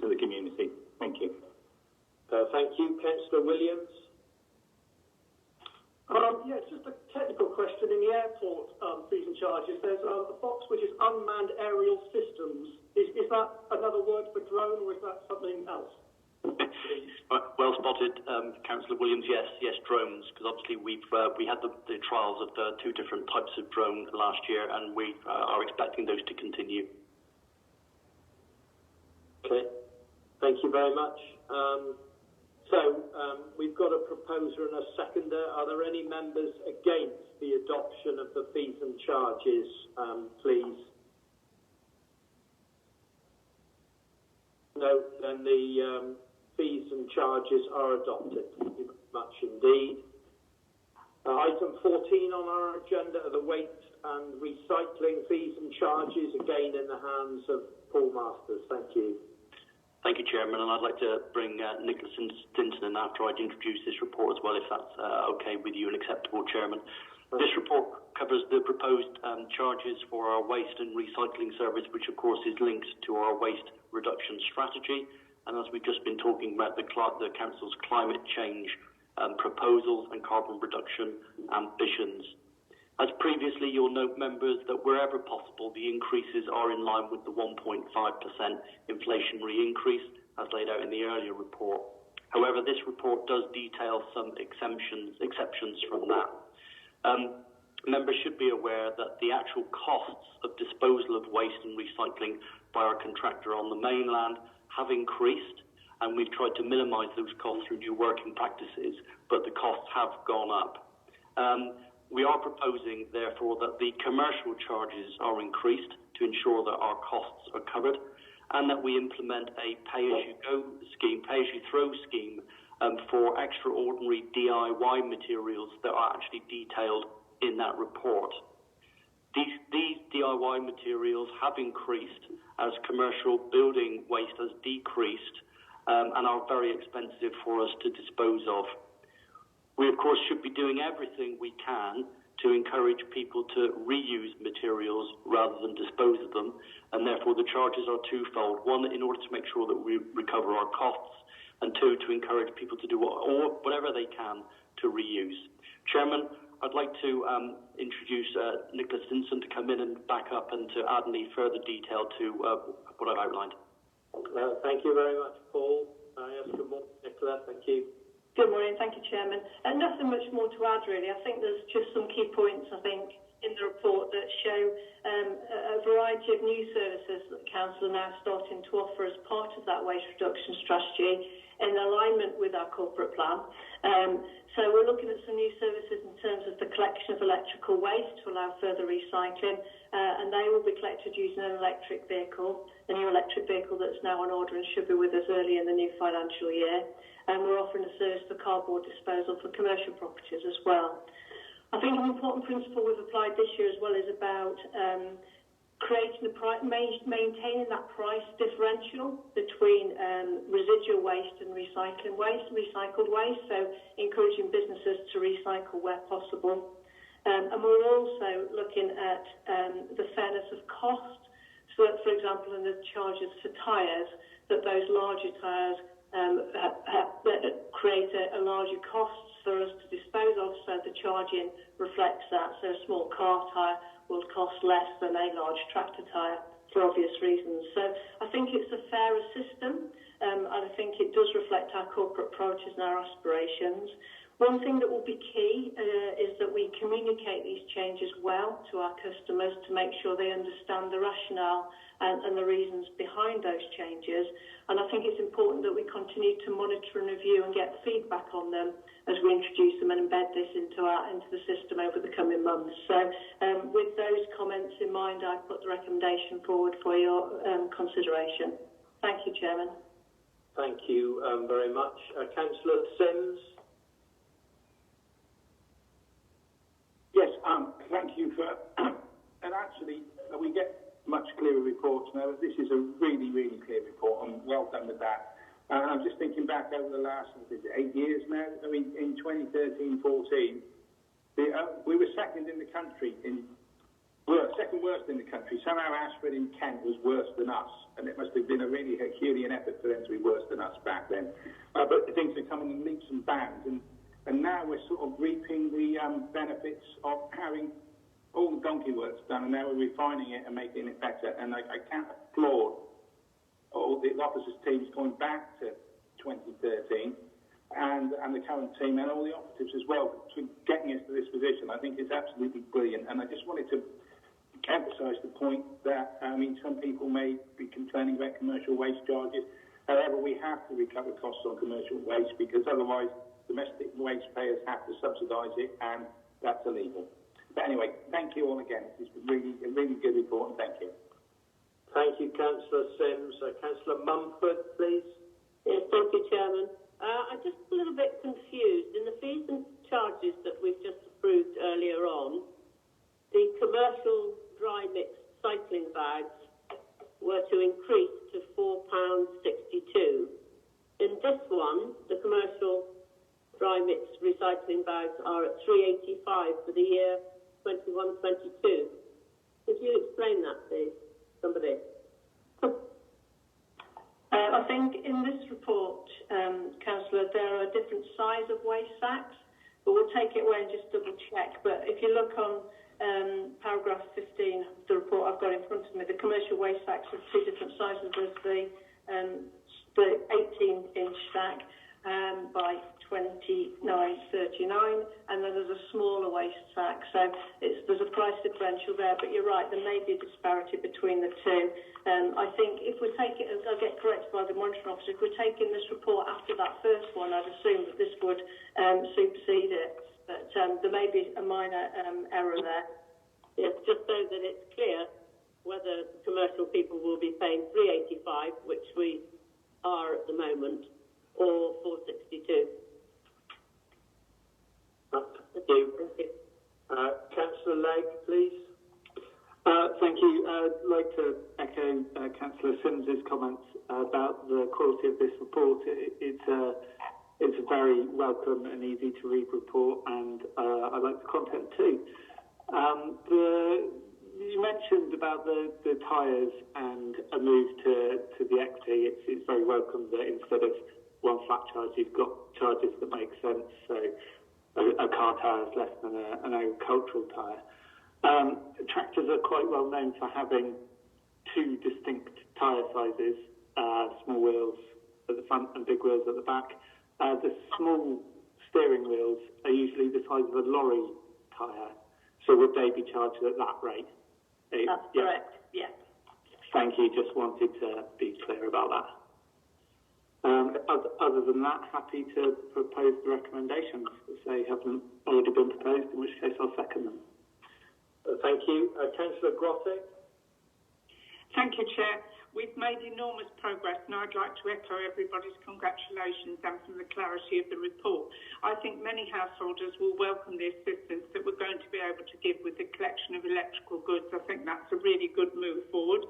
to the community. Thank you. Thank you, Councillor Williams. Yeah, it's just a technical question. In the airport fees and charges, there's a box which is unmanned aerial systems. Is that another word for drone, or is that something else? Well spotted, Councillor Williams. Yes, drones. Because obviously we had the trials of the two different types of drone last year, and we are expecting those to continue. Okay, thank you very much. So we've got a proposer and a seconder. Are there any members against the adoption of the fees and charges, please? No, then the fees and charges are adopted. Thank you very much indeed. Item 14 on our agenda are the waste and recycling fees and charges, again in the hands of Paul Masters. Thank you. Thank you, Chairman, and I'd like to bring Nicholas Stinton in after I'd introduce this report as well, if that's okay with you and acceptable, Chairman. This report covers the proposed charges for our waste and recycling service, which of course is linked to our waste reduction strategy. And as we've just been talking about the Council's climate change proposals and carbon reduction ambitions. As previously, you'll note, members, that wherever possible, the increases are in line with the 1.5% inflationary increase, as laid out in the earlier report. However, this report does detail some exceptions from that. Members should be aware that the actual costs of disposal of waste and recycling by our contractor on the mainland have increased, and we've tried to minimise those costs through new working practices, but the costs have gone up. We are proposing, therefore, that the commercial charges are increased to ensure that our costs are covered, and that we implement a pay-as-you-go scheme, pay-as-you-throw scheme for extraordinary DIY materials that are actually detailed in that report. These DIY materials have increased as commercial building waste has decreased and are very expensive for us to dispose of. We, of course, should be doing everything we can to encourage people to reuse materials rather than dispose of them, and therefore the charges are twofold. One, in order to make sure that we recover our costs, and two, to encourage people to do whatever they can to reuse. Chairman, I'd like to introduce Nicola Stinson to come in and back up and to add any further detail to what I've outlined. Thank you very much, Paul. Yes, good morning, Nicola. Thank you. Good morning. Thank you, Chairman. Nothing much more to add, really. I think there's just some key points, in the report that show a variety of new services that the Council are now starting to offer as part of that waste reduction strategy in alignment with our corporate plan. So we're looking at some new services in terms of the collection of electrical waste to allow further recycling, and they will be collected using an electric vehicle, a new electric vehicle that's now on order and should be with us early in the new financial year. And we're offering a service for cardboard disposal for commercial properties as well. I think an important principle we've applied this year as well is about maintaining that price differential between residual waste and recycled waste, so encouraging businesses to recycle where possible. And we're also looking at the fairness of cost. So that, for example, in the charges for tyres, that those larger tyres create a larger cost for us to dispose of, so the charging reflects that. So a small car tyre will cost less than a large tractor tyre for obvious reasons. So I think it's a fairer system, and I think it does reflect our corporate priorities and our aspirations. One thing that will be key is that we communicate these changes well to our customers to make sure they understand the rationale and the reasons behind those changes. And I think it's important that we continue to monitor and review and get feedback on them as we introduce them and embed this into the system over the coming months. So with those comments in mind, I put the recommendation forward for your consideration. Thank you, Chairman. Thank you very much. Councillor Sims. Yes, thank you for, and actually we get much clearer reports now. This is a really, really clear report, and well done with that. I'm just thinking back over the last 8 years now. I mean, in 2013-14, we were second in the country, second worst in the country. Somehow Ashford in Kent was worse than us, and it must have been a really Herculean effort for them to be worse than us back then. But things are coming in leaps and bounds, and now we're sort of reaping the benefits of having all the donkey work's done, and now we're refining it and making it better. And I can't applaud all the officers' teams going back to 2013 and the current team and all the operatives as well for getting us to this position. I think it's absolutely brilliant. And I just wanted to emphasise the point that, some people may be complaining about commercial waste charges. However, we have to recover costs on commercial waste because otherwise domestic waste payers have to subsidise it, and that's illegal. But anyway, thank you all again. It's a really good report, and thank you. Thank you, Councillor Sims. Councillor Mumford, please. Yes, thank you, Chairman. I'm just a little bit confused. In the fees and charges that we've just approved earlier on, the commercial dry mix cycling bags were to increase to £4.62. In this one, the commercial dry mix recycling bags are at £3.85 for the year 21-22. Could you explain that, please, somebody? I think in this report, Councillor, there are different size of waste sacks, but we'll take it away and just double check. But if you look on paragraph 15 of the report I've got in front of me, the commercial waste sacks are two different sizes. There's the 18-inch sack by 29.39, and then there's a smaller waste tax. So there's a price differential there, but you're right, there may be a disparity between the two. I think if we take it, I'll get corrected by the monitoring officer, if we're taking this report after that first one, I'd assume that this would supersede it. But there may be a minor error there. Yes, just so that it's clear whether commercial people will be paying £3.85, which we are at the moment, or £4.62. Thank you. Councillor Legg, please. Thank you. I'd like to echo Councillor Sims's comments about the quality of this report. It's a very welcome and easy to read report, and I like the content too. You mentioned about the tyres and a move to the equity. It's very welcome that instead of one flat charge, you've got charges that make sense. So a car tyre is less than an agricultural tyre. Tractors are quite well known for having two distinct tyre sizes, small wheels at the front and big wheels at the back. The small steering wheels are usually the size of a lorry tyre. So would they be charged at that rate? That's correct, yeah. Thank you. Just wanted to be clear about that. Other than that, happy to propose the recommendations if they haven't already been proposed, in which case I'll second them. Thank you. Councillor Grottick. Thank you, Chair. We've made enormous progress, and I'd like to echo everybody's congratulations and from the clarity of the report. I think many householders will welcome the assistance that we're going to be able to give with the collection of electrical goods. I think that's a really good move forward.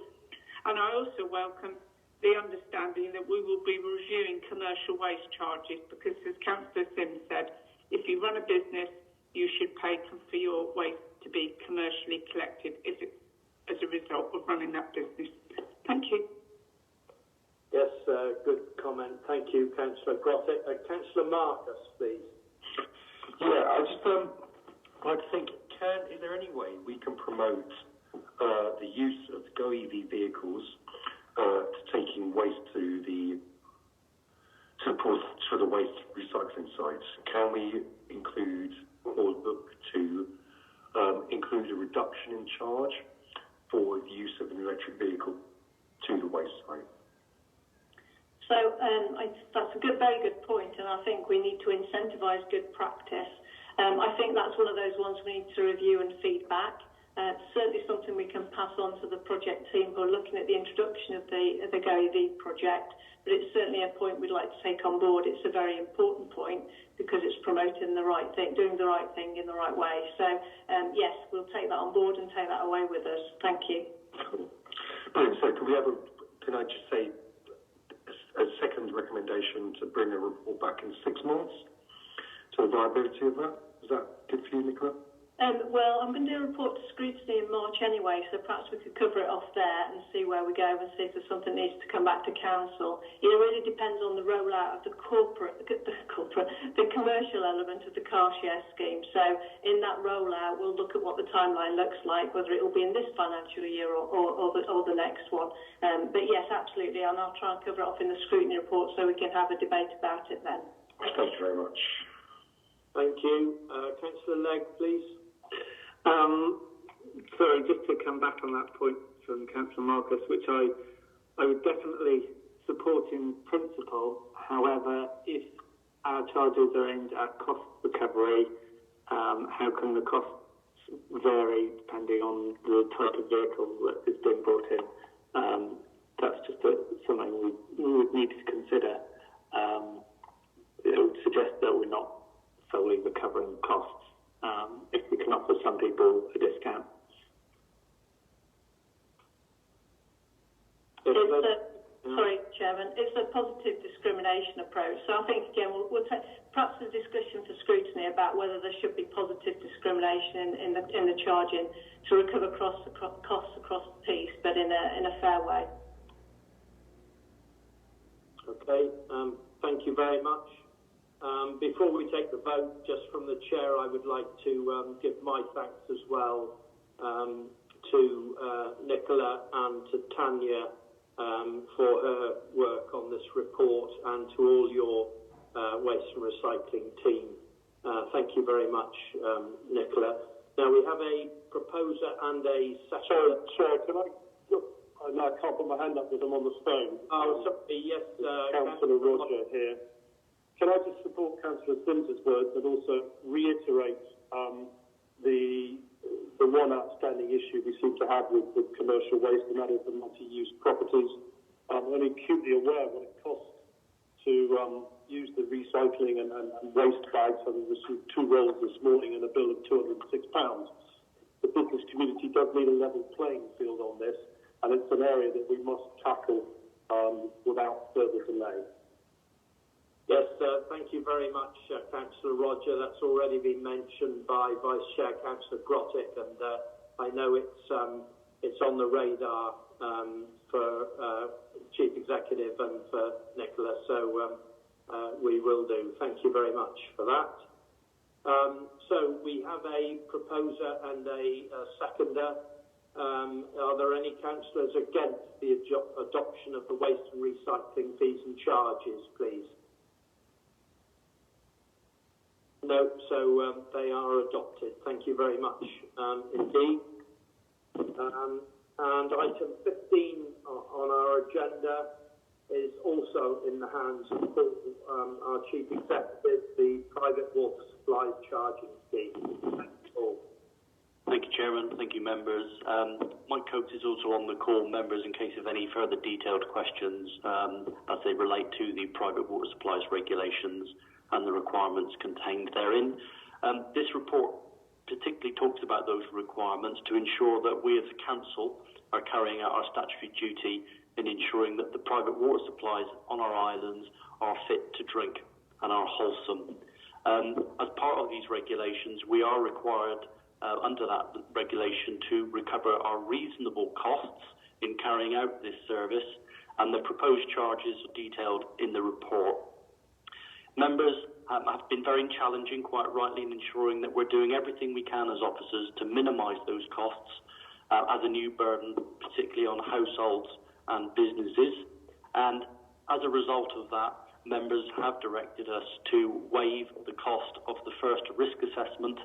And I also welcome the understanding that we will be reviewing commercial waste charges, because as Councillor Sims said, if you run a business, you should pay for your waste to be commercially collected as a result of running that business. Thank you. Yes, good comment. Thank you, Councillor Grottick. Councillor Marcus, please. Yeah, I just like to think, is there any way we can promote the use of Go EV vehicles to taking waste to the waste recycling sites? Can we include or look to include a reduction in charge for the use of an electric vehicle to the waste site? So that's a very good point, and I think we need to incentivise good practice. I think that's one of those ones we need to review and feedback. Certainly something we can pass on to the project team who are looking at the introduction of the Go EV project, but it's certainly a point we'd like to take on board. It's a very important point because it's promoting the right thing, doing the right thing in the right way. So, yes, we'll take that on board and take that away with us. Thank you. Brilliant. So can I just say a second recommendation to bring a report back in 6 months to the viability of that? Is that good for you, Nicola? Well, I'm going to do a report to scrutiny in March anyway, so perhaps we could cover it off there and see where we go and see if there's something that needs to come back to council. It really depends on the rollout of the commercial element of the car share scheme. So in that rollout, we'll look at what the timeline looks like, whether it will be in this financial year or the next one. But yes, absolutely, and I'll try and cover it off in the scrutiny report so we can have a debate about it then. Thank you very much. Thank you. Councillor Legg, please. Sorry, just to come back on that point from Councillor Marcus, which I would definitely support in principle. However, if our charges are aimed at cost recovery, how can the costs vary depending on the type of vehicle that is being brought in? That's just something we would need to consider. It would suggest that we're not solely recovering costs if we can offer some people a discount. Sorry, Chairman, it's a positive discrimination approach. So I think, again, we'll take perhaps a discussion for scrutiny about whether there should be positive discrimination in the charging to recover costs across the piece, but in a fair way. Okay, thank you very much. Before we take the vote, just from the chair, I would like to give my thanks as well to Nicola and to Tanya for her work on this report, and to all your Waste and Recycling team. Thank you very much, Nicola. Now we have a proposer and a seconder. Chair, can I? I can't put my hand up because I'm on the phone. Oh, sorry. Yes, Councillor Roger here. Can I just support Councillor Sims's words and also reiterate the one outstanding issue we seem to have with commercial waste, and that is the multi-use properties. I'm only acutely aware what it costs to use the recycling and waste bags. Having received 2 rolls this morning and a bill of £206. The business community does need a level playing field on this, and it's an area that we must tackle without further delay. Yes, thank you very much, Councillor Roger. That's already been mentioned by Vice Chair Councillor Grottick, and I know it's on the radar for Chief Executive and for Nicola, so we will do. Thank you very much for that. So we have a proposer and a seconder. Are there any councillors against the adoption of the waste and recycling fees and charges, please? No, so they are adopted. Thank you very much indeed. And item 15 on our agenda is also in the hands of Paul, our Chief Executive, the private water supply charging scheme. Thank you, Paul. Thank you, Chairman. Thank you, members. Mike Coates is also on the call, members, in case of any further detailed questions as they relate to the private water supplies regulations and the requirements contained therein. This report particularly talks about those requirements to ensure that we as a council are carrying out our statutory duty in ensuring that the private water supplies on our islands are fit to drink and are wholesome. As part of these regulations, we are required under that regulation to recover our reasonable costs in carrying out this service, and the proposed charges are detailed in the report. Members have been very challenging, quite rightly, in ensuring that we're doing everything we can as officers to minimise those costs as a new burden, particularly on households and businesses. And as a result of that, members have directed us to waive the cost of the first risk assessment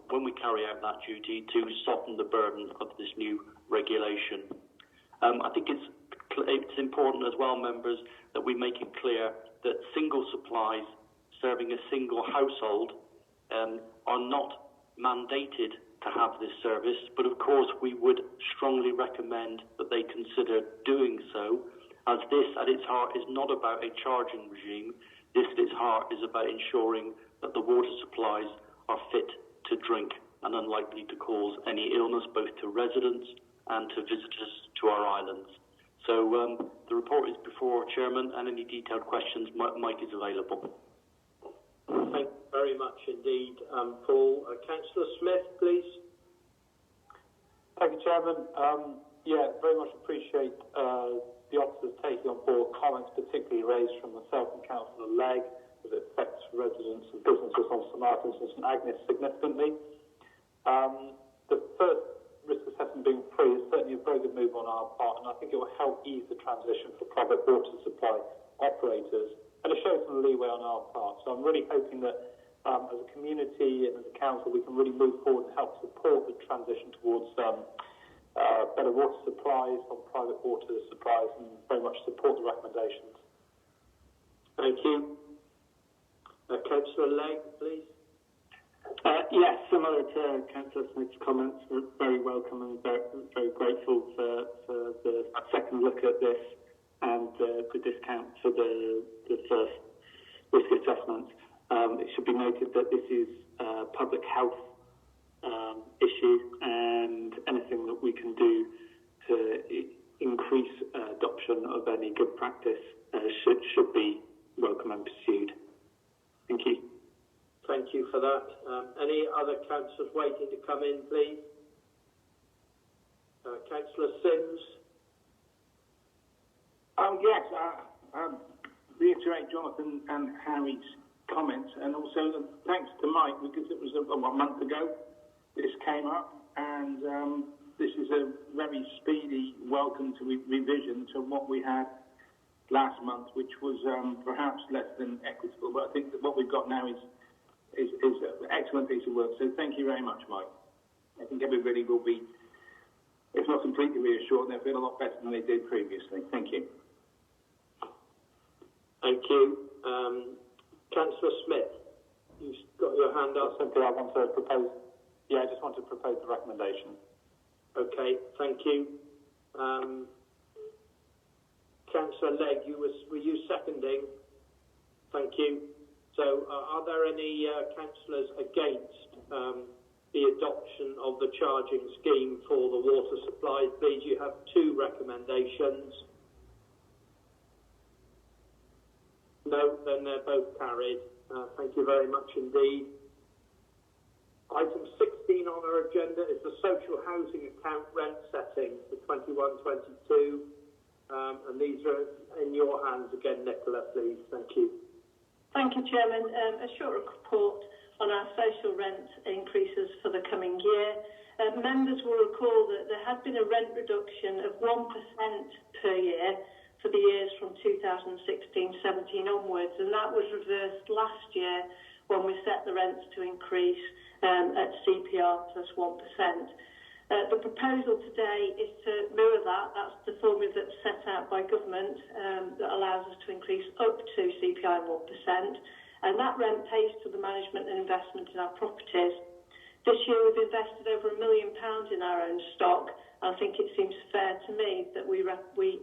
when we carry out that duty to soften the burden of this new regulation. I think it's important as well, members, that we make it clear that single supplies serving a single household are not mandated to have this service, but of course we would strongly recommend that they consider doing so, as this at its heart is not about a charging regime. This at its heart is about ensuring that the water supplies are fit to drink and unlikely to cause any illness both to residents and to visitors to our islands. So the report is before Chairman, and any detailed questions, Mike is available. Thank you very much indeed, Paul. Councillor Smith, please. Thank you, Chairman. Very much appreciate the officers taking on board comments particularly raised from myself and Councillor Legg as it affects residents and businesses on St Martin's and St Agnes significantly. The first risk assessment being free is certainly a very good move on our part, and I think it will help ease the transition for private water supply operators, and it shows some leeway on our part. So I'm really hoping that as a community and as a council we can really move forward and help support the transition towards better water supplies on private water supplies, and very much support the recommendations. Thank you. Councillor Legg, please. Yes, similar to Councillor Smith's comments, we're very welcome and very grateful for the second look at this and the discount for the first risk assessment. It should be noted that this is a public health issue, and anything that we can do to increase adoption of any good practice should be welcome and pursued. Thank you. Thank you for that. Any other councillors waiting to come in, please? Councillor Sims. Yes, reiterate Jonathan and Harry's comments, and also thanks to Mike, because it was a month ago this came up, and this is a very speedy welcome to revision to what we had last month, which was perhaps less than equitable. But I think that what we've got now is an excellent piece of work. So thank you very much, Mike. I think everybody will be, if not completely reassured, they'll feel a lot better than they did previously. Thank you. Thank you. Councillor Smith, you've got your hand up. Simply, I want to propose. Yeah, I just want to propose the recommendation. Okay, thank you. Councillor Legg, were you seconding? Thank you. So, are there any councillors against the adoption of the charging scheme for the water supply? Please, you have two recommendations. No, then they're both carried. Thank you very much indeed. Item 16 on our agenda is the social housing account rent setting for 21-22. And these are in your hands again, Nicola, please. Thank you. Thank you, Chairman. A short report on our social rent increases for the coming year. Members will recall that there has been a rent reduction of 1% per year for the years from 2016-17 onwards, and that was reversed last year when we set the rents to increase at CPR plus 1%. The proposal today is to mirror that. That's the formula that's set out by government that allows us to increase up to CPI 1%, and that rent pays to the management and investment in our properties. This year we've invested over £1 million in our own stock. I think it seems fair to me that we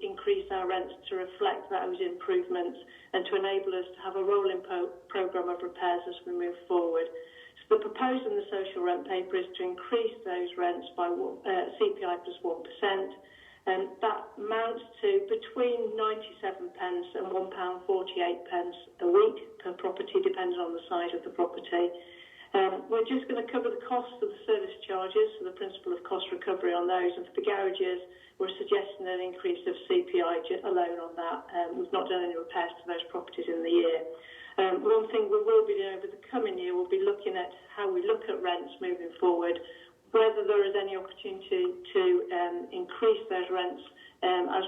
increase our rents to reflect those improvements and to enable us to have a rolling programme of repairs as we move forward. So the proposal in the social rent paper is to increase those rents by CPI plus 1%, and that amounts to between 97 pence and £1.48 a week per property, depending on the size of the property. We're just going to cover the cost of the service charges, so the principle of cost recovery on those, and for the garages, we're suggesting an increase of CPI alone on that. We've not done any repairs to those properties in the year. One thing we will be doing over the coming year, we'll be looking at how we look at rents moving forward, whether there is any opportunity to increase those rents as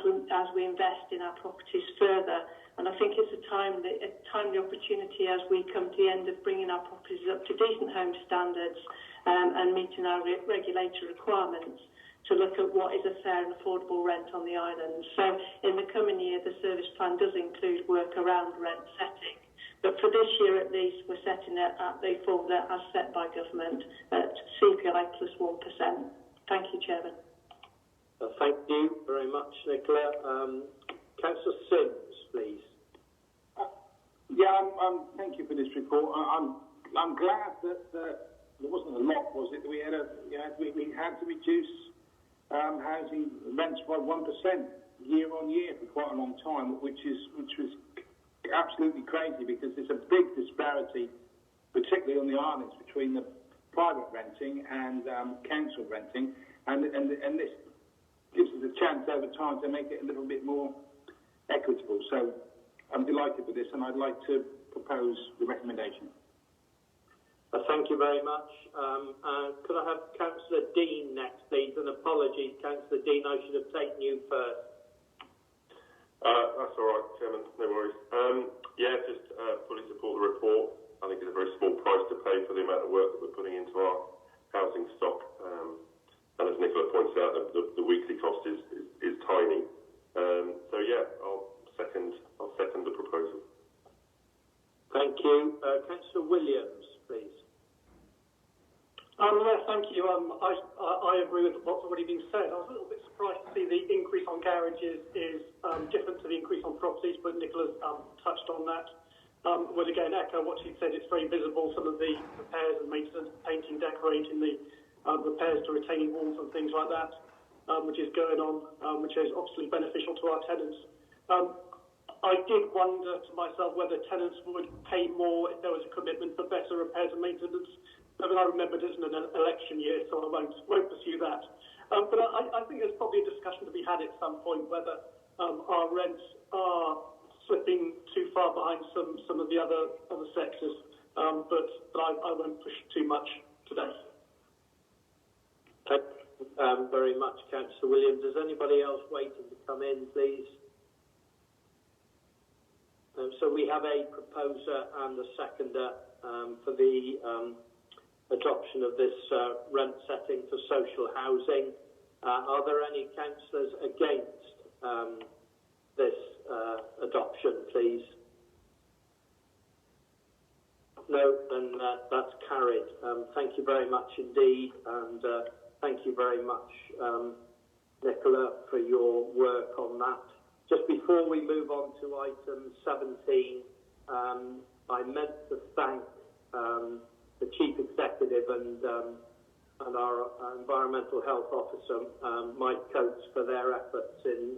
we invest in our properties further. And I think it's a timely opportunity as we come to the end of bringing our properties up to decent home standards and meeting our regulatory requirements to look at what is a fair and affordable rent on the island. So in the coming year, the service plan does include work around rent setting. But for this year at least, we're setting it at the formula as set by government at CPI plus 1%. Thank you, Chairman. Thank you very much, Nicola. Councillor Sims, please. Thank you for this report. I'm glad that there wasn't a lot, was it? We had to reduce housing rents by 1% year on year for quite a long time, which was absolutely crazy because there's a big disparity, particularly on the islands, between the private renting and council renting, and this gives us a chance over time to make it a little bit more equitable. So I'm delighted with this, and I'd like to propose the recommendation. Thank you very much. Could I have Councillor Dean next, please? And apologies, Councillor Dean, I should have taken you first. That's all right, Chairman, no worries. Just fully support the report. I think it's a very small price to pay for the amount of work that we're putting into our housing stock. And as Nicola points out, the weekly cost is tiny. I'll second the proposal. Thank you. Councillor Williams, please. Thank you. I agree with what's already been said. I was a little bit surprised to see the increase on garages is different to the increase on properties, but Nicola's touched on that. Would again echo what she said. It's very visible, some of the repairs and maintenance, painting, decorating, the repairs to retaining walls and things like that, which is going on, which is obviously beneficial to our tenants. I did wonder to myself whether tenants would pay more if there was a commitment for better repairs and maintenance. But I remembered it's an election year, so I won't pursue that. But I think there's probably a discussion to be had at some point whether our rents are slipping too far behind some of the other sectors. But I won't push too much today. Thank you very much, Councillor Williams. Is anybody else waiting to come in, please? So we have a proposer and a seconder for the adoption of this rent setting for social housing. Are there any councillors against this adoption, please? No, then that's carried. Thank you very much indeed, and thank you very much, Nicola, for your work on that. Just before we move on to item 17, I meant to thank the Chief Executive and our Environmental Health Officer, Mike Coates, for their efforts in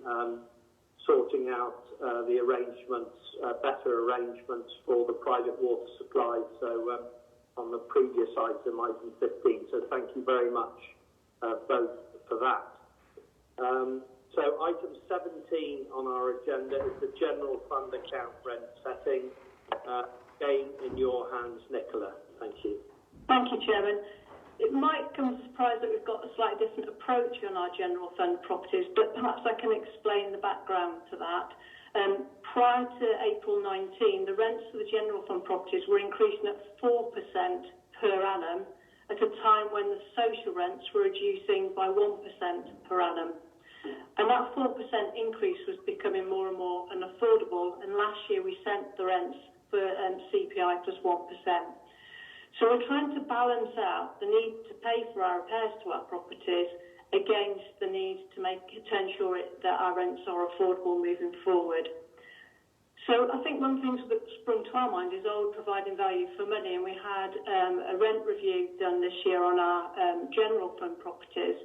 sorting out the arrangements, better arrangements for the private water supply. So on the previous item 15. So thank you very much both for that. So item 17 on our agenda is the general fund account rent setting. Again, in your hands, Nicola. Thank you. Thank you, Chairman. It might come as a surprise that we've got a slightly different approach on our general fund properties, but perhaps I can explain the background to that. Prior to April 19, the rents for the general fund properties were increasing at 4% per annum at a time when the social rents were reducing by 1% per annum. And that 4% increase was becoming more and more unaffordable, and last year we sent the rents for CPI plus 1%. So we're trying to balance out the need to pay for our repairs to our properties against the need to ensure that our rents are affordable moving forward. So I think one thing that sprung to our mind is providing value for money, and we had a rent review done this year on our general fund properties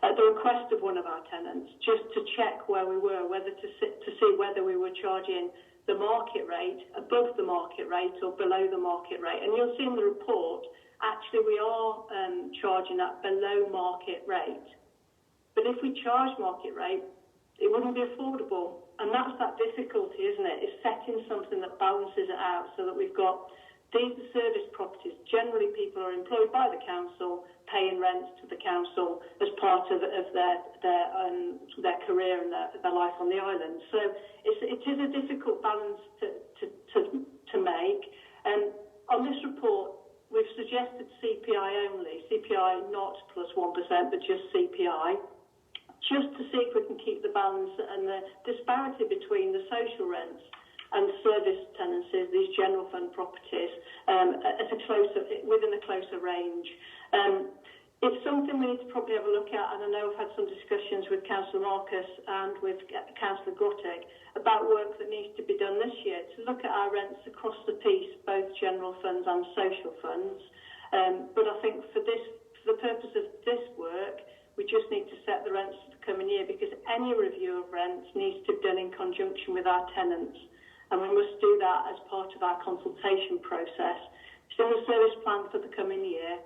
at the request of one of our tenants, just to check where we were, to see whether we were charging the market rate, above the market rate or below the market rate. And you'll see in the report, actually we are charging at below market rate. But if we charge market rate, it wouldn't be affordable. And that's that difficulty, isn't it? Is setting something that balances it out so that we've got these service properties. Generally, people are employed by the council, paying rents to the council as part of their career and their life on the island. So it is a difficult balance to make. And on this report, we've suggested CPI only, CPI not plus 1%, but just CPI, just to see if we can keep the balance and the disparity between the social rents and service tenancies, these general fund properties, within a closer range. It's something we need to probably have a look at, and I know I've had some discussions with Councillor Marcus and with Councillor Grottig about work that needs to be done this year to look at our rents across the piece, both general funds and social funds. But I think for the purpose of this work, we just need to set the rents for the coming year, because any review of rents needs to be done in conjunction with our tenants. And we must do that as part of our consultation process. It's in the service plan for the coming year,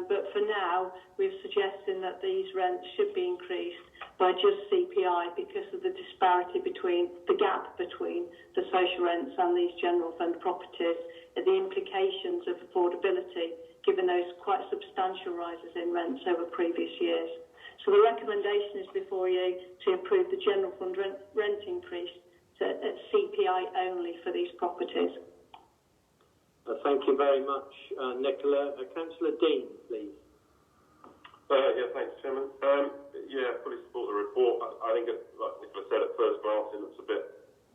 but for now, we're suggesting that these rents should be increased by just CPI because of the disparity between the gap between the social rents and these general fund properties, and the implications of affordability, given those quite substantial rises in rents over previous years. So the recommendation is before you to approve the general fund rent increase at CPI only for these properties. Thank you very much, Nicola. Councillor Dean, please. Yeah, thanks, Chairman. Fully support the report. I think, like Nicola said, at first glance, it looks a bit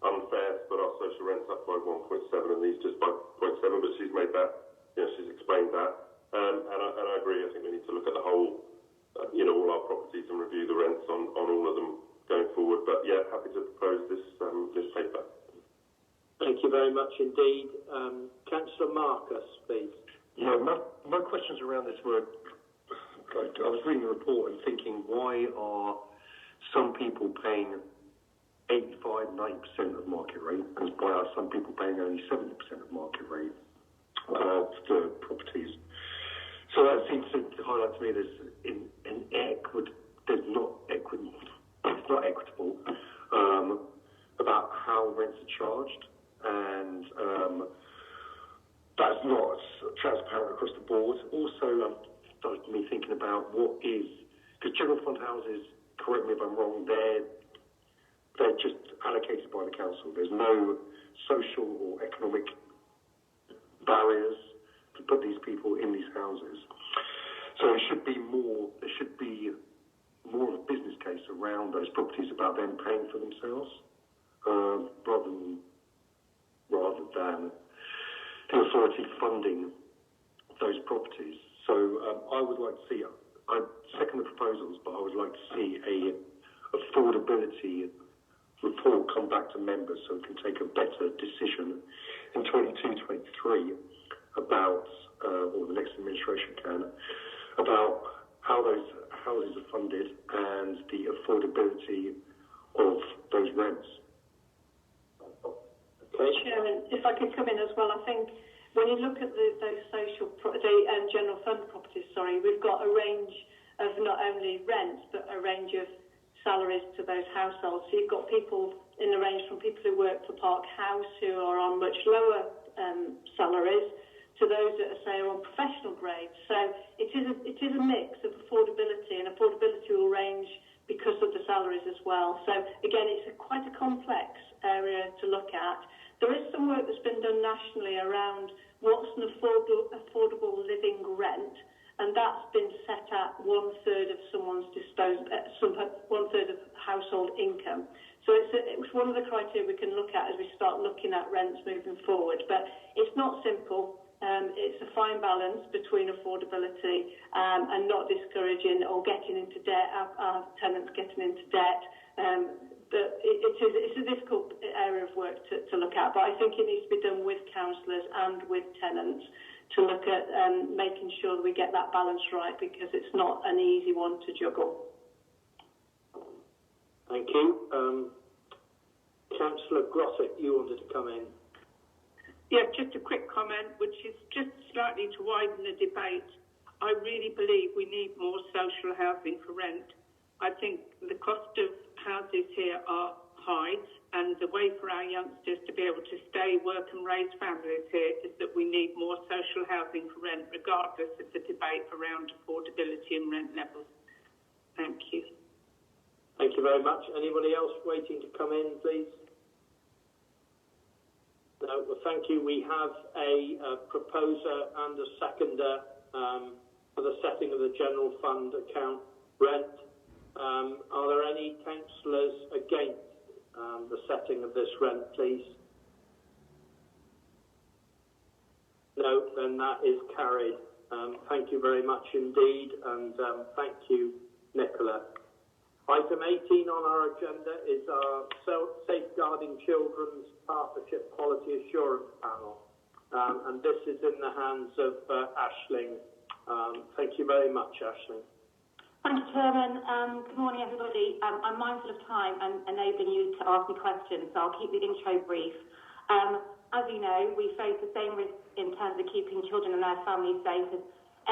unfair to put our social rents up by 1.7 and these just by 0.7, but she's made that, she's explained that. And I agree. I think we need to look at the whole, all our properties and review the rents on all of them going forward. But yeah, happy to propose this paper. Thank you very much indeed. Councillor Marcus, please. Yeah, my questions around this were, I was reading the report and thinking, why are some people paying 85, 90% of market rate, and why are some people paying only 70% of market rate for properties? So that seems to highlight to me there's not equitable about how rents are charged, and that's not transparent across the board. Also, started me thinking about because general fund houses, correct me if I'm wrong, they're just allocated by the council. There's no social or economic barriers to put these people in these houses. So there should be more of a business case around those properties about them paying for themselves, rather than the authority funding those properties. So I would like to see, I second the proposals, but I would like to see a affordability report come back to members so we can take a better decision in 22-23 about, or the next administration can, about how those houses are funded and the affordability of those rents. Okay. Chairman, if I could come in as well, I think when you look at those social general fund properties, we've got a range of not only rents but a range of salaries to those households. So you've got people in the range from people who work for Park House who are on much lower salaries to those that are, say, are on professional grades. So it is a mix of affordability, and affordability will range because of the salaries as well. So again, it's quite a complex area to look at. There is some work that's been done nationally around what's an affordable living rent, and that's been set at 1/3 of someone's one-third of household income. So it's one of the criteria we can look at as we start looking at rents moving forward. But it's not simple. It's a fine balance between affordability and not discouraging or getting into debt, our tenants getting into debt. But it's a difficult area of work to look at, but I think it needs to be done with councillors and with tenants to look at making sure that we get that balance right, because it's not an easy one to juggle. Thank you. Councillor Grosset, you wanted to come in. Yeah, just a quick comment, which is just slightly to widen the debate. I really believe we need more social housing for rent. I think the cost of houses here are high, and the way for our youngsters to be able to stay, work and raise families here is that we need more social housing for rent, regardless of the debate around affordability and rent levels. Thank you. Thank you very much. Anybody else waiting to come in, please? No, well, thank you. We have a proposer and a seconder for the setting of the general fund account rent. Are there any councillors against the setting of this rent, please? No, then that is carried. Thank you very much indeed, and thank you, Nicola. Item 18 on our agenda is our Safeguarding Children's Partnership Quality Assurance Panel, and this is in the hands of Aisling. Thank you very much, Aisling. Thank you, Chairman. Good morning, everybody. I'm mindful of time and enabling you to ask me questions, so I'll keep the intro brief. As you know, we face the same risks in terms of keeping children and their families safe as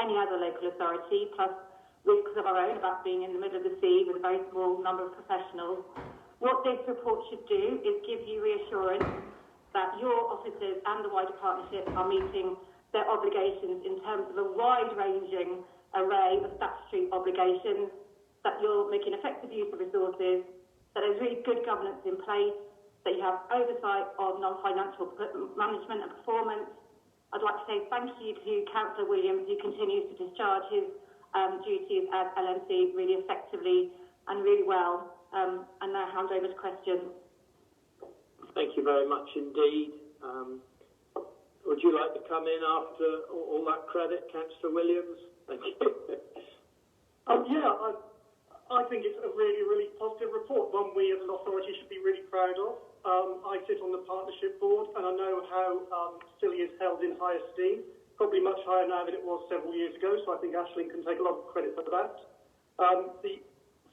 any other local authority, plus risks of our own about being in the middle of the sea with a very small number of professionals. What this report should do is give you reassurance that your officers and the wider partnership are meeting their obligations in terms of a wide-ranging array of statutory obligations, that you're making effective use of resources, that there's really good governance in place, that you have oversight of non-financial management and performance. I'd like to say thank you to Councillor Williams, who continues to discharge his duties as LMC really effectively and really well. And now hand over to questions. Thank you very much indeed. Would you like to come in after all that credit, Councillor Williams? Thank you. I think it's a really, really positive report, one we as an authority should be really proud of. I sit on the partnership board, and I know how Silly is held in high esteem, probably much higher now than it was several years ago, so I think Aisling can take a lot of credit for that. The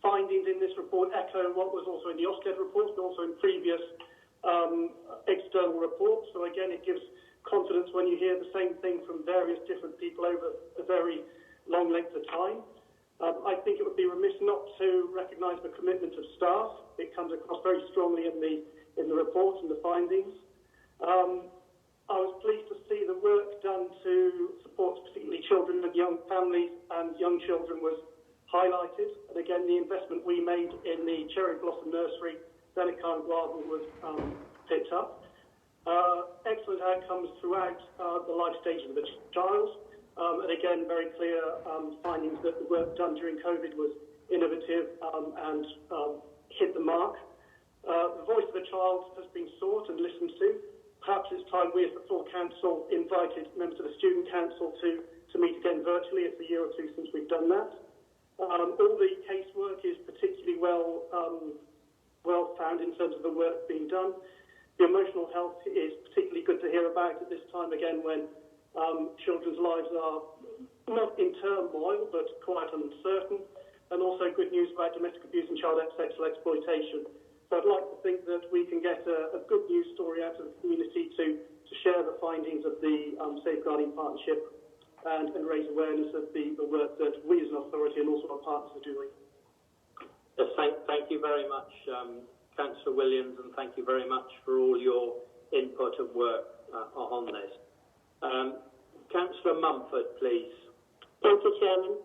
findings in this report echo what was also in the Ofsted report, but also in previous external reports. So again, it gives confidence when you hear the same thing from various different people over a very long length of time. I think it would be remiss not to recognise the commitment of staff. It comes across very strongly in the report and the findings. I was pleased to see the work done to support particularly children and young families and young children was highlighted. And again, the investment we made in the Cherry Blossom Nursery, Zenicon Garden, was picked up. Excellent outcomes throughout the life stages of the child. And again, very clear findings that the work done during COVID was innovative and hit the mark. The voice of the child has been sought and listened to. Perhaps it's time we as the full council invited members of the student council to meet again virtually. It's a year or two since we've done that. All the casework is particularly well found in terms of the work being done. The emotional health is particularly good to hear about at this time again when children's lives are not in turmoil but quite uncertain, and also good news about domestic abuse and child sexual exploitation. So I'd like to think that we can get a good news story out of the community to share the findings of the Safeguarding Partnership and raise awareness of the work that we as an authority and also our partners are doing. Yes, thank you very much, Councillor Williams, and thank you very much for all your input and work on this. Councillor Mumford, please. Thank you, Chairman.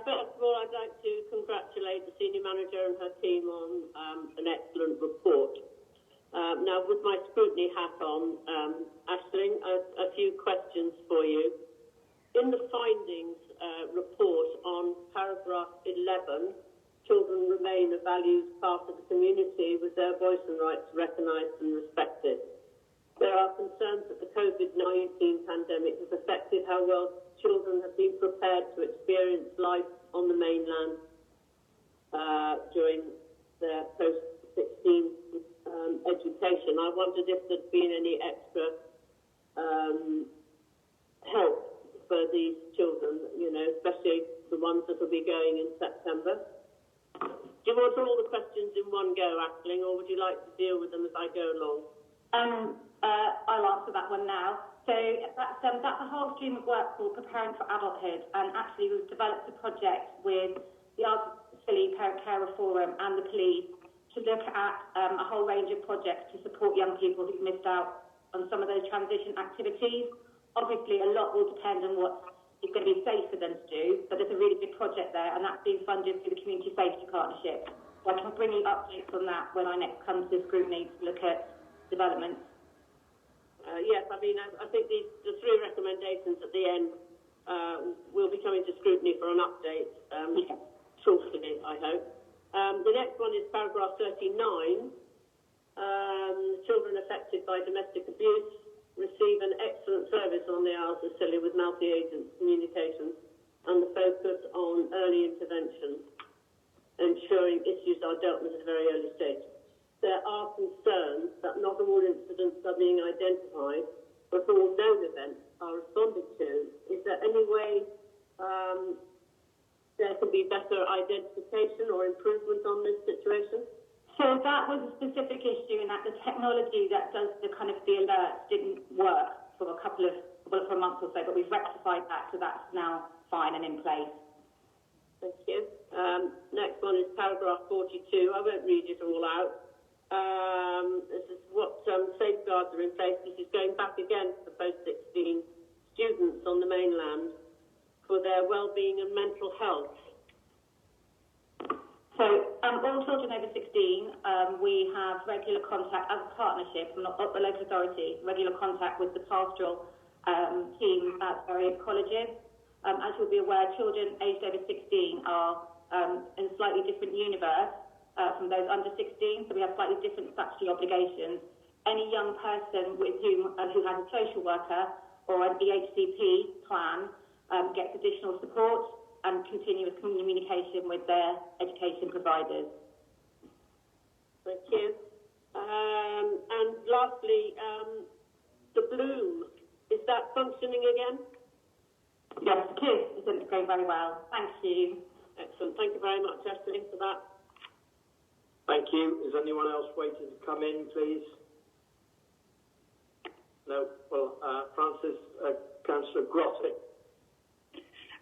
First of all, I'd like to congratulate the Senior Manager and her team on an excellent report. Now, with my scrutiny hat on, Aisling, a few questions for you. In the findings report on paragraph 11, children remain a valued part of the community with their voice and rights recognised and respected. There are concerns that the COVID-19 pandemic has affected how well children have been prepared to experience life on the mainland during their post-16 education. I wondered if there'd been any extra help for these children, especially the ones that will be going in September. Do you want all the questions in one go, Aisling, or would you like to deal with them as I go along? I'll answer that one now. So that's a whole stream of work called Preparing for Adulthood, and actually we've developed a project with the Scilly Parent Carer Forum and the police to look at a whole range of projects to support young people who've missed out on some of those transition activities. Obviously, a lot will depend on what is going to be safe for them to do, but there's a really good project there, and that's being funded through the Community Safety Partnership. So I can bring you updates on that when I next come to scrutiny to look at developments. Yes, I mean, I think the three recommendations at the end will be coming to scrutiny for an update shortly, I hope. The next one is paragraph 39. Children affected by domestic abuse receive an excellent service on the Isles of Scilly with multi-agent communications and the focus on early intervention, ensuring issues are dealt with at a very early stage. There are concerns that not all incidents are being identified, but all known events are responded to. Is there any way there can be better identification or improvement on this situation? So that was a specific issue in that the technology that does the alerts didn't work for for a month or so, but we've rectified that, so that's now fine and in place. Thank you. Next one is paragraph 42. I won't read it all out. This is what safeguards are in place. This is going back again to the post-16 students on the mainland for their well-being and mental health. So all children over 16, we have regular contact as a partnership from the local authority, regular contact with the pastoral team at various colleges. As you'll be aware, children aged over 16 are in a slightly different universe from those under 16, so we have slightly different statutory obligations. Any young person with who has a social worker or an EHCP plan gets additional support and continuous communication with their education providers. Thank you. And lastly, the Bloom, is that functioning again? Yes, it is. It's going very well. Thank you. Excellent. Thank you very much, Aisling, for that. Thank you. Is anyone else waiting to come in, please? No? Well, Francis, Councillor Grotty.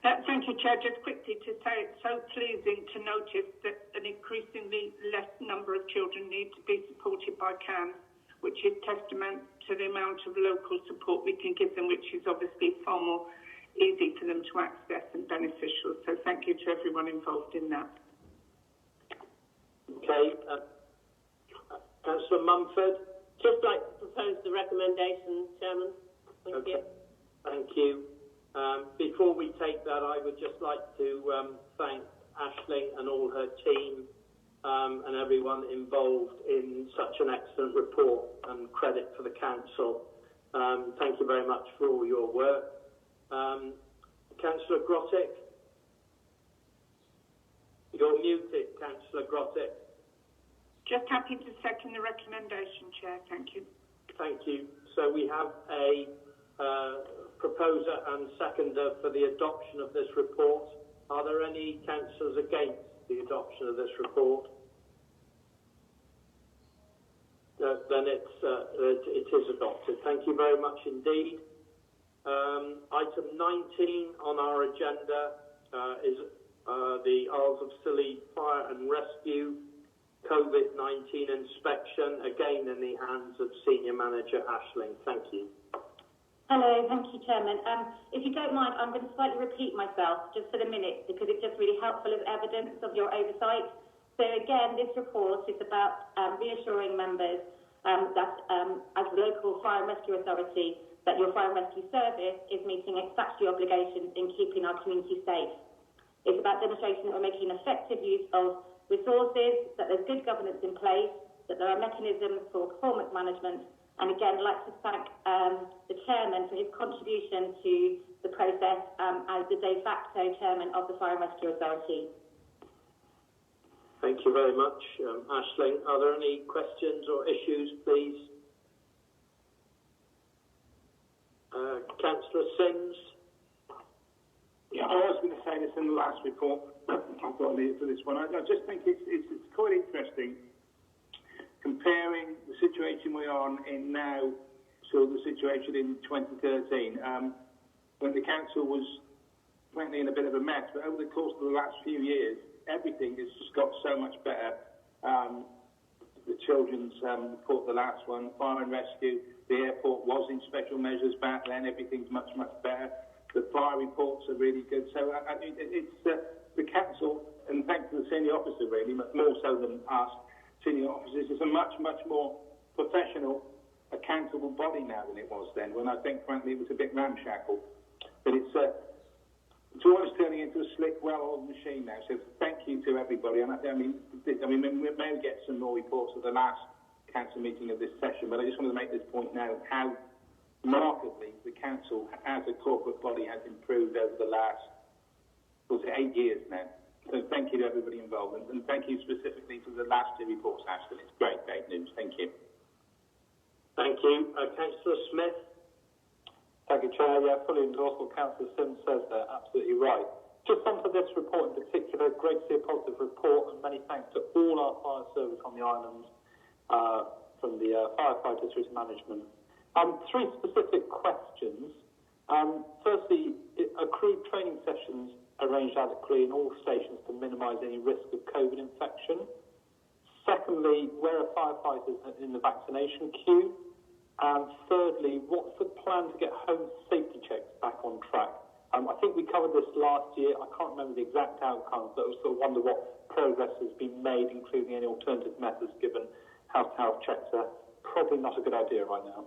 Thank you, Chair. Just quickly to say it's so pleasing to notice that an increasingly less number of children need to be supported by CAMS, which is testament to the amount of local support we can give them, which is obviously far more easy for them to access and beneficial. So thank you to everyone involved in that. Okay. Councillor Mumford, Just like to propose the recommendation, Chairman. Thank you. Thank you. Before we take that, I would just like to thank Aisling and all her team and everyone involved in such an excellent report, and credit for the council. Thank you very much for all your work. Councillor Grottick? You're muted, Councillor Grottick. Just happy to second the recommendation, Chair. Thank you. Thank you. So we have a proposer and seconder for the adoption of this report. Are there any councillors against the adoption of this report? Then it is adopted. Thank you very much indeed. Item 19 on our agenda is the Isles of Scilly Fire and Rescue COVID-19 inspection, again in the hands of Senior Manager Aisling. Thank you. Hello, thank you, Chairman. If you don't mind, I'm going to slightly repeat myself just for the minute because it's just really helpful as evidence of your oversight. So again, this report is about reassuring members that as a local fire and rescue authority, that your fire and rescue service is meeting its statutory obligations in keeping our community safe. It's about demonstrating that we're making effective use of resources, that there's good governance in place, that there are mechanisms for performance management, and again, I'd like to thank the Chairman for his contribution to the process as the de facto Chairman of the Fire and Rescue Authority. Thank you very much, Aisling. Are there any questions or issues, please? Councillor Sims? Yeah, I was going to say this in the last report. I've got to leave it for this one. I just think it's quite interesting comparing the situation we are in now to the situation in 2013, when the council was frankly in a bit of a mess. But over the course of the last few years, everything has just got so much better. The children's report, the last one, fire and rescue, the airport was in special measures back then. Everything's much, much better. The fire reports are really good. So it's the council, and thanks to the senior officer really, much more so than us senior officers, is a much, much more professional, accountable body now than it was then, when I think frankly it was a bit ramshackle. But it's always turning into a slick, well-oiled machine now. So thank you to everybody. And I mean, we may get some more reports of the last council meeting of this session, but I just wanted to make this point now, how markedly the council as a corporate body has improved over the last, 8 years now. So thank you to everybody involved, and thank you specifically for the last two reports, Ashton. It's great news. Thank you. Thank you. Councillor Smith? Thank you, Chair. Yeah, fully endorse what Councillor Sims says there. Absolutely right. Just onto this report in particular, great to see a positive report, and many thanks to all our fire service on the island, from the firefighters through to management. Three specific questions. Firstly, accrued training sessions arranged adequately in all stations to minimise any risk of COVID infection. Secondly, where are firefighters in the vaccination queue? And thirdly, what's the plan to get home safety checks back on track? I think we covered this last year. I can't remember the exact outcomes, but I sort of wonder what progress has been made, including any alternative methods, given house-to-house checks are probably not a good idea right now.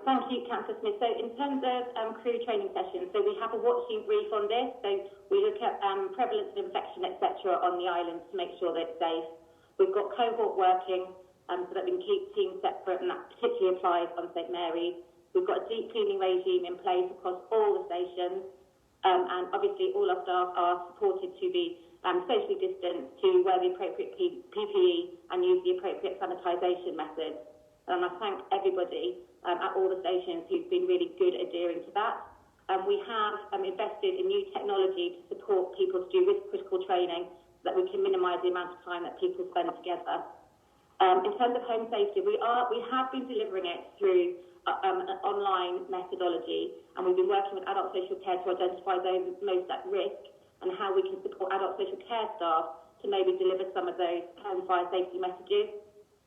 Thank you, Councillor Smith. So in terms of crew training sessions, so we have a watching brief on this. So we look at prevalence of infection, etc. on the island to make sure that it's safe. We've got cohort working so that we can keep teams separate, and that particularly applies on St Mary's. We've got a deep cleaning regime in place across all the stations, and obviously all our staff are supported to be socially distanced, to wear the appropriate PPE and use the appropriate sanitisation methods. And I thank everybody at all the stations who've been really good at adhering to that. We have invested in new technology to support people to do risk-critical training so that we can minimise the amount of time that people spend together. In terms of home safety, we have been delivering it through an online methodology, and we've been working with adult social care to identify those most at risk and how we can support adult social care staff to maybe deliver some of those home fire safety messages.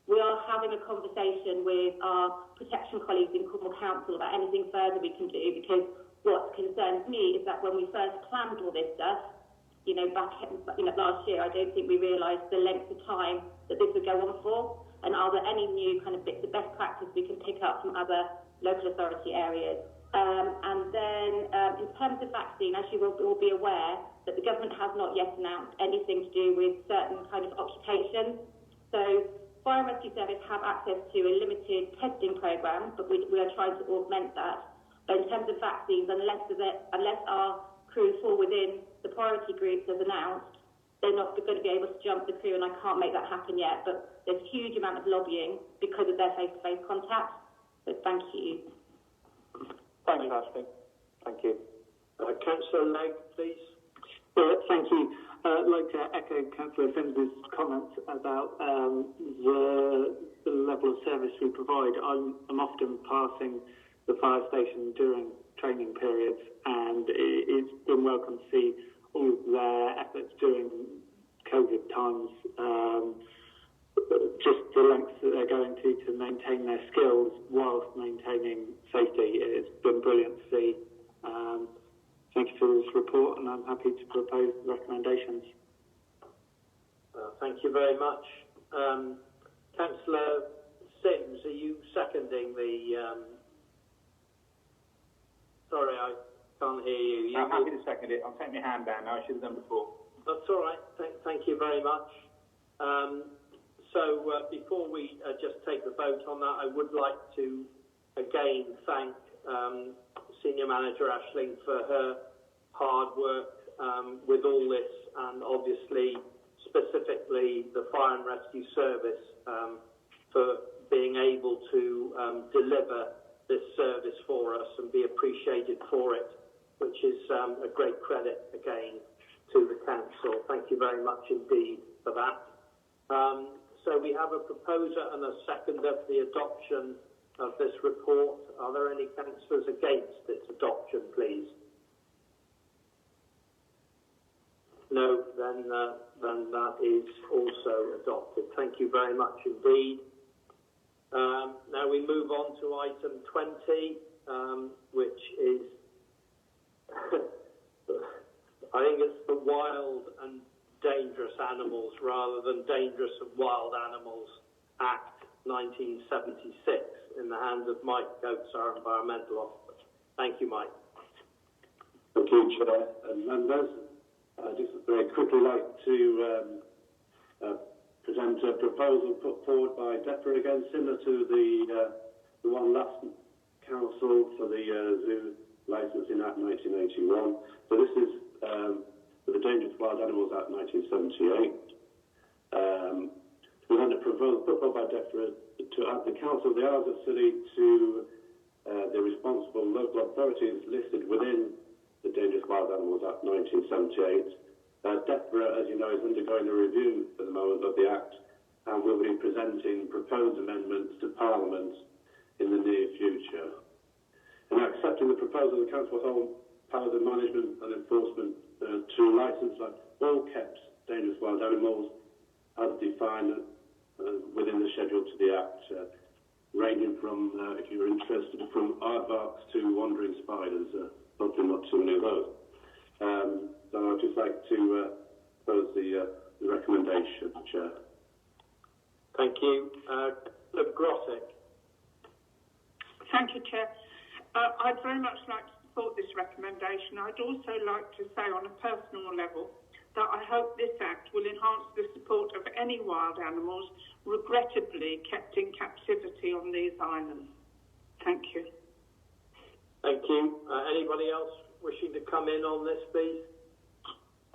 We are having a conversation with our protection colleagues in Cornwall Council about anything further we can do, because what concerns me is that when we first planned all this stuff, back last year, I don't think we realised the length of time that this would go on for. And are there any new kind of bits of best practice we can pick up from other local authority areas? And then in terms of vaccine, as you will be aware, that the government has not yet announced anything to do with certain kind of occupations. So Fire and Rescue Service have access to a limited testing programme, but we are trying to augment that. But in terms of vaccines, unless our crew fall within the priority groups as announced, they're not going to be able to jump the queue, and I can't make that happen yet. But there's a huge amount of lobbying because of their face-to-face contact. So thank you. Thanks, Ashley. Thank you. Councillor Legg, please. Well, thank you. I'd like to echo Councillor Finsbury's comments about the level of service we provide. I'm often passing the fire station during training periods, and it's been welcome to see all of their efforts during COVID times, just the lengths that they're going to maintain their skills whilst maintaining safety. It's been brilliant to see. Thank you for this report, and I'm happy to propose the recommendations. Thank you very much. Councillor Sims, are you seconding the... Sorry, I can't hear you. I'm happy to second it. I'll take my hand down now. I should have done before. That's all right. Thank you very much. So before we just take the vote on that, I would like to again thank Senior Manager Ashling for her hard work with all this, and obviously specifically the Fire and Rescue Service for being able to deliver this service for us and be appreciated for it, which is a great credit again to the Council. Thank you very much indeed for that. So we have a proposer and a seconder for the adoption of this report. Are there any councillors against its adoption, please? No, then that is also adopted. Thank you very much indeed. Now we move on to item 20, which is, I think it's the Wild and Dangerous Animals rather than Dangerous and Wild Animals Act 1976 in the hands of Mike Coates, our Environmental Officer. Thank you, Mike. Thank you, Chair and members. I'd just very quickly like to present a proposal put forward by DEFRA, again similar to the one last council for the Zoo Licensing Act 1981. So this is for the Dangerous Wild Animals Act 1978. We had a proposal put forward by DEFRA to add the Council of the Isles of Scilly to the responsible local authorities listed within the Dangerous Wild Animals Act 1978. DEFRA, as you know, is undergoing a review at the moment of the Act, and will be presenting proposed amendments to Parliament in the near future. In accepting the proposal, the Council will hold powers of management and enforcement to licence all kept dangerous wild animals as defined within the schedule to the Act, ranging from, if you're interested, from aardvarks to wandering spiders, hopefully not too many of those. So I'd just like to propose the recommendation, Chair. Thank you. Grosick. Thank you, Chair. I'd very much like to support this recommendation. I'd also like to say on a personal level that I hope this Act will enhance the support of any wild animals regrettably kept in captivity on these islands. Thank you. Thank you. Anybody else wishing to come in on this, please?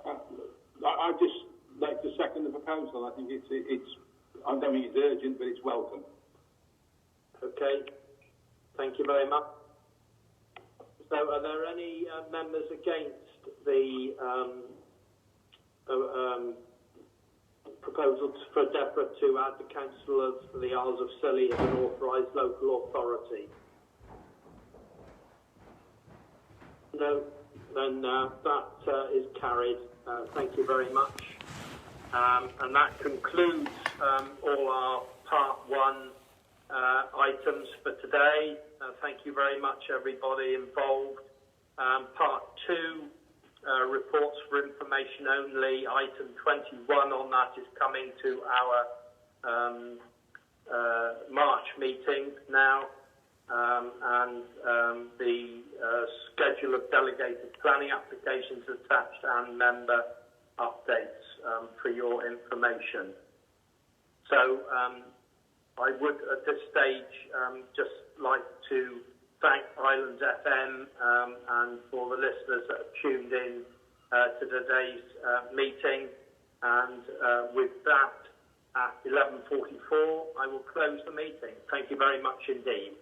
I'd just like to second the proposal. I think it's I don't think it's urgent, but it's welcome. Okay. Thank you very much. So are there any members against the proposal for DEFRA to add the councillors for the Isles of Scilly as an authorised local authority? No, then that is carried. Thank you very much. And that concludes all our Part 1 items for today. Thank you very much, everybody involved. Part 2 reports for information only. Item 21 on that is coming to our March meeting now, and the schedule of delegated planning applications attached and member updates for your information. So I would at this stage just like to thank Islands FM and for the listeners that have tuned in to today's meeting, and with that at 11:44 I will close the meeting. Thank you very much indeed.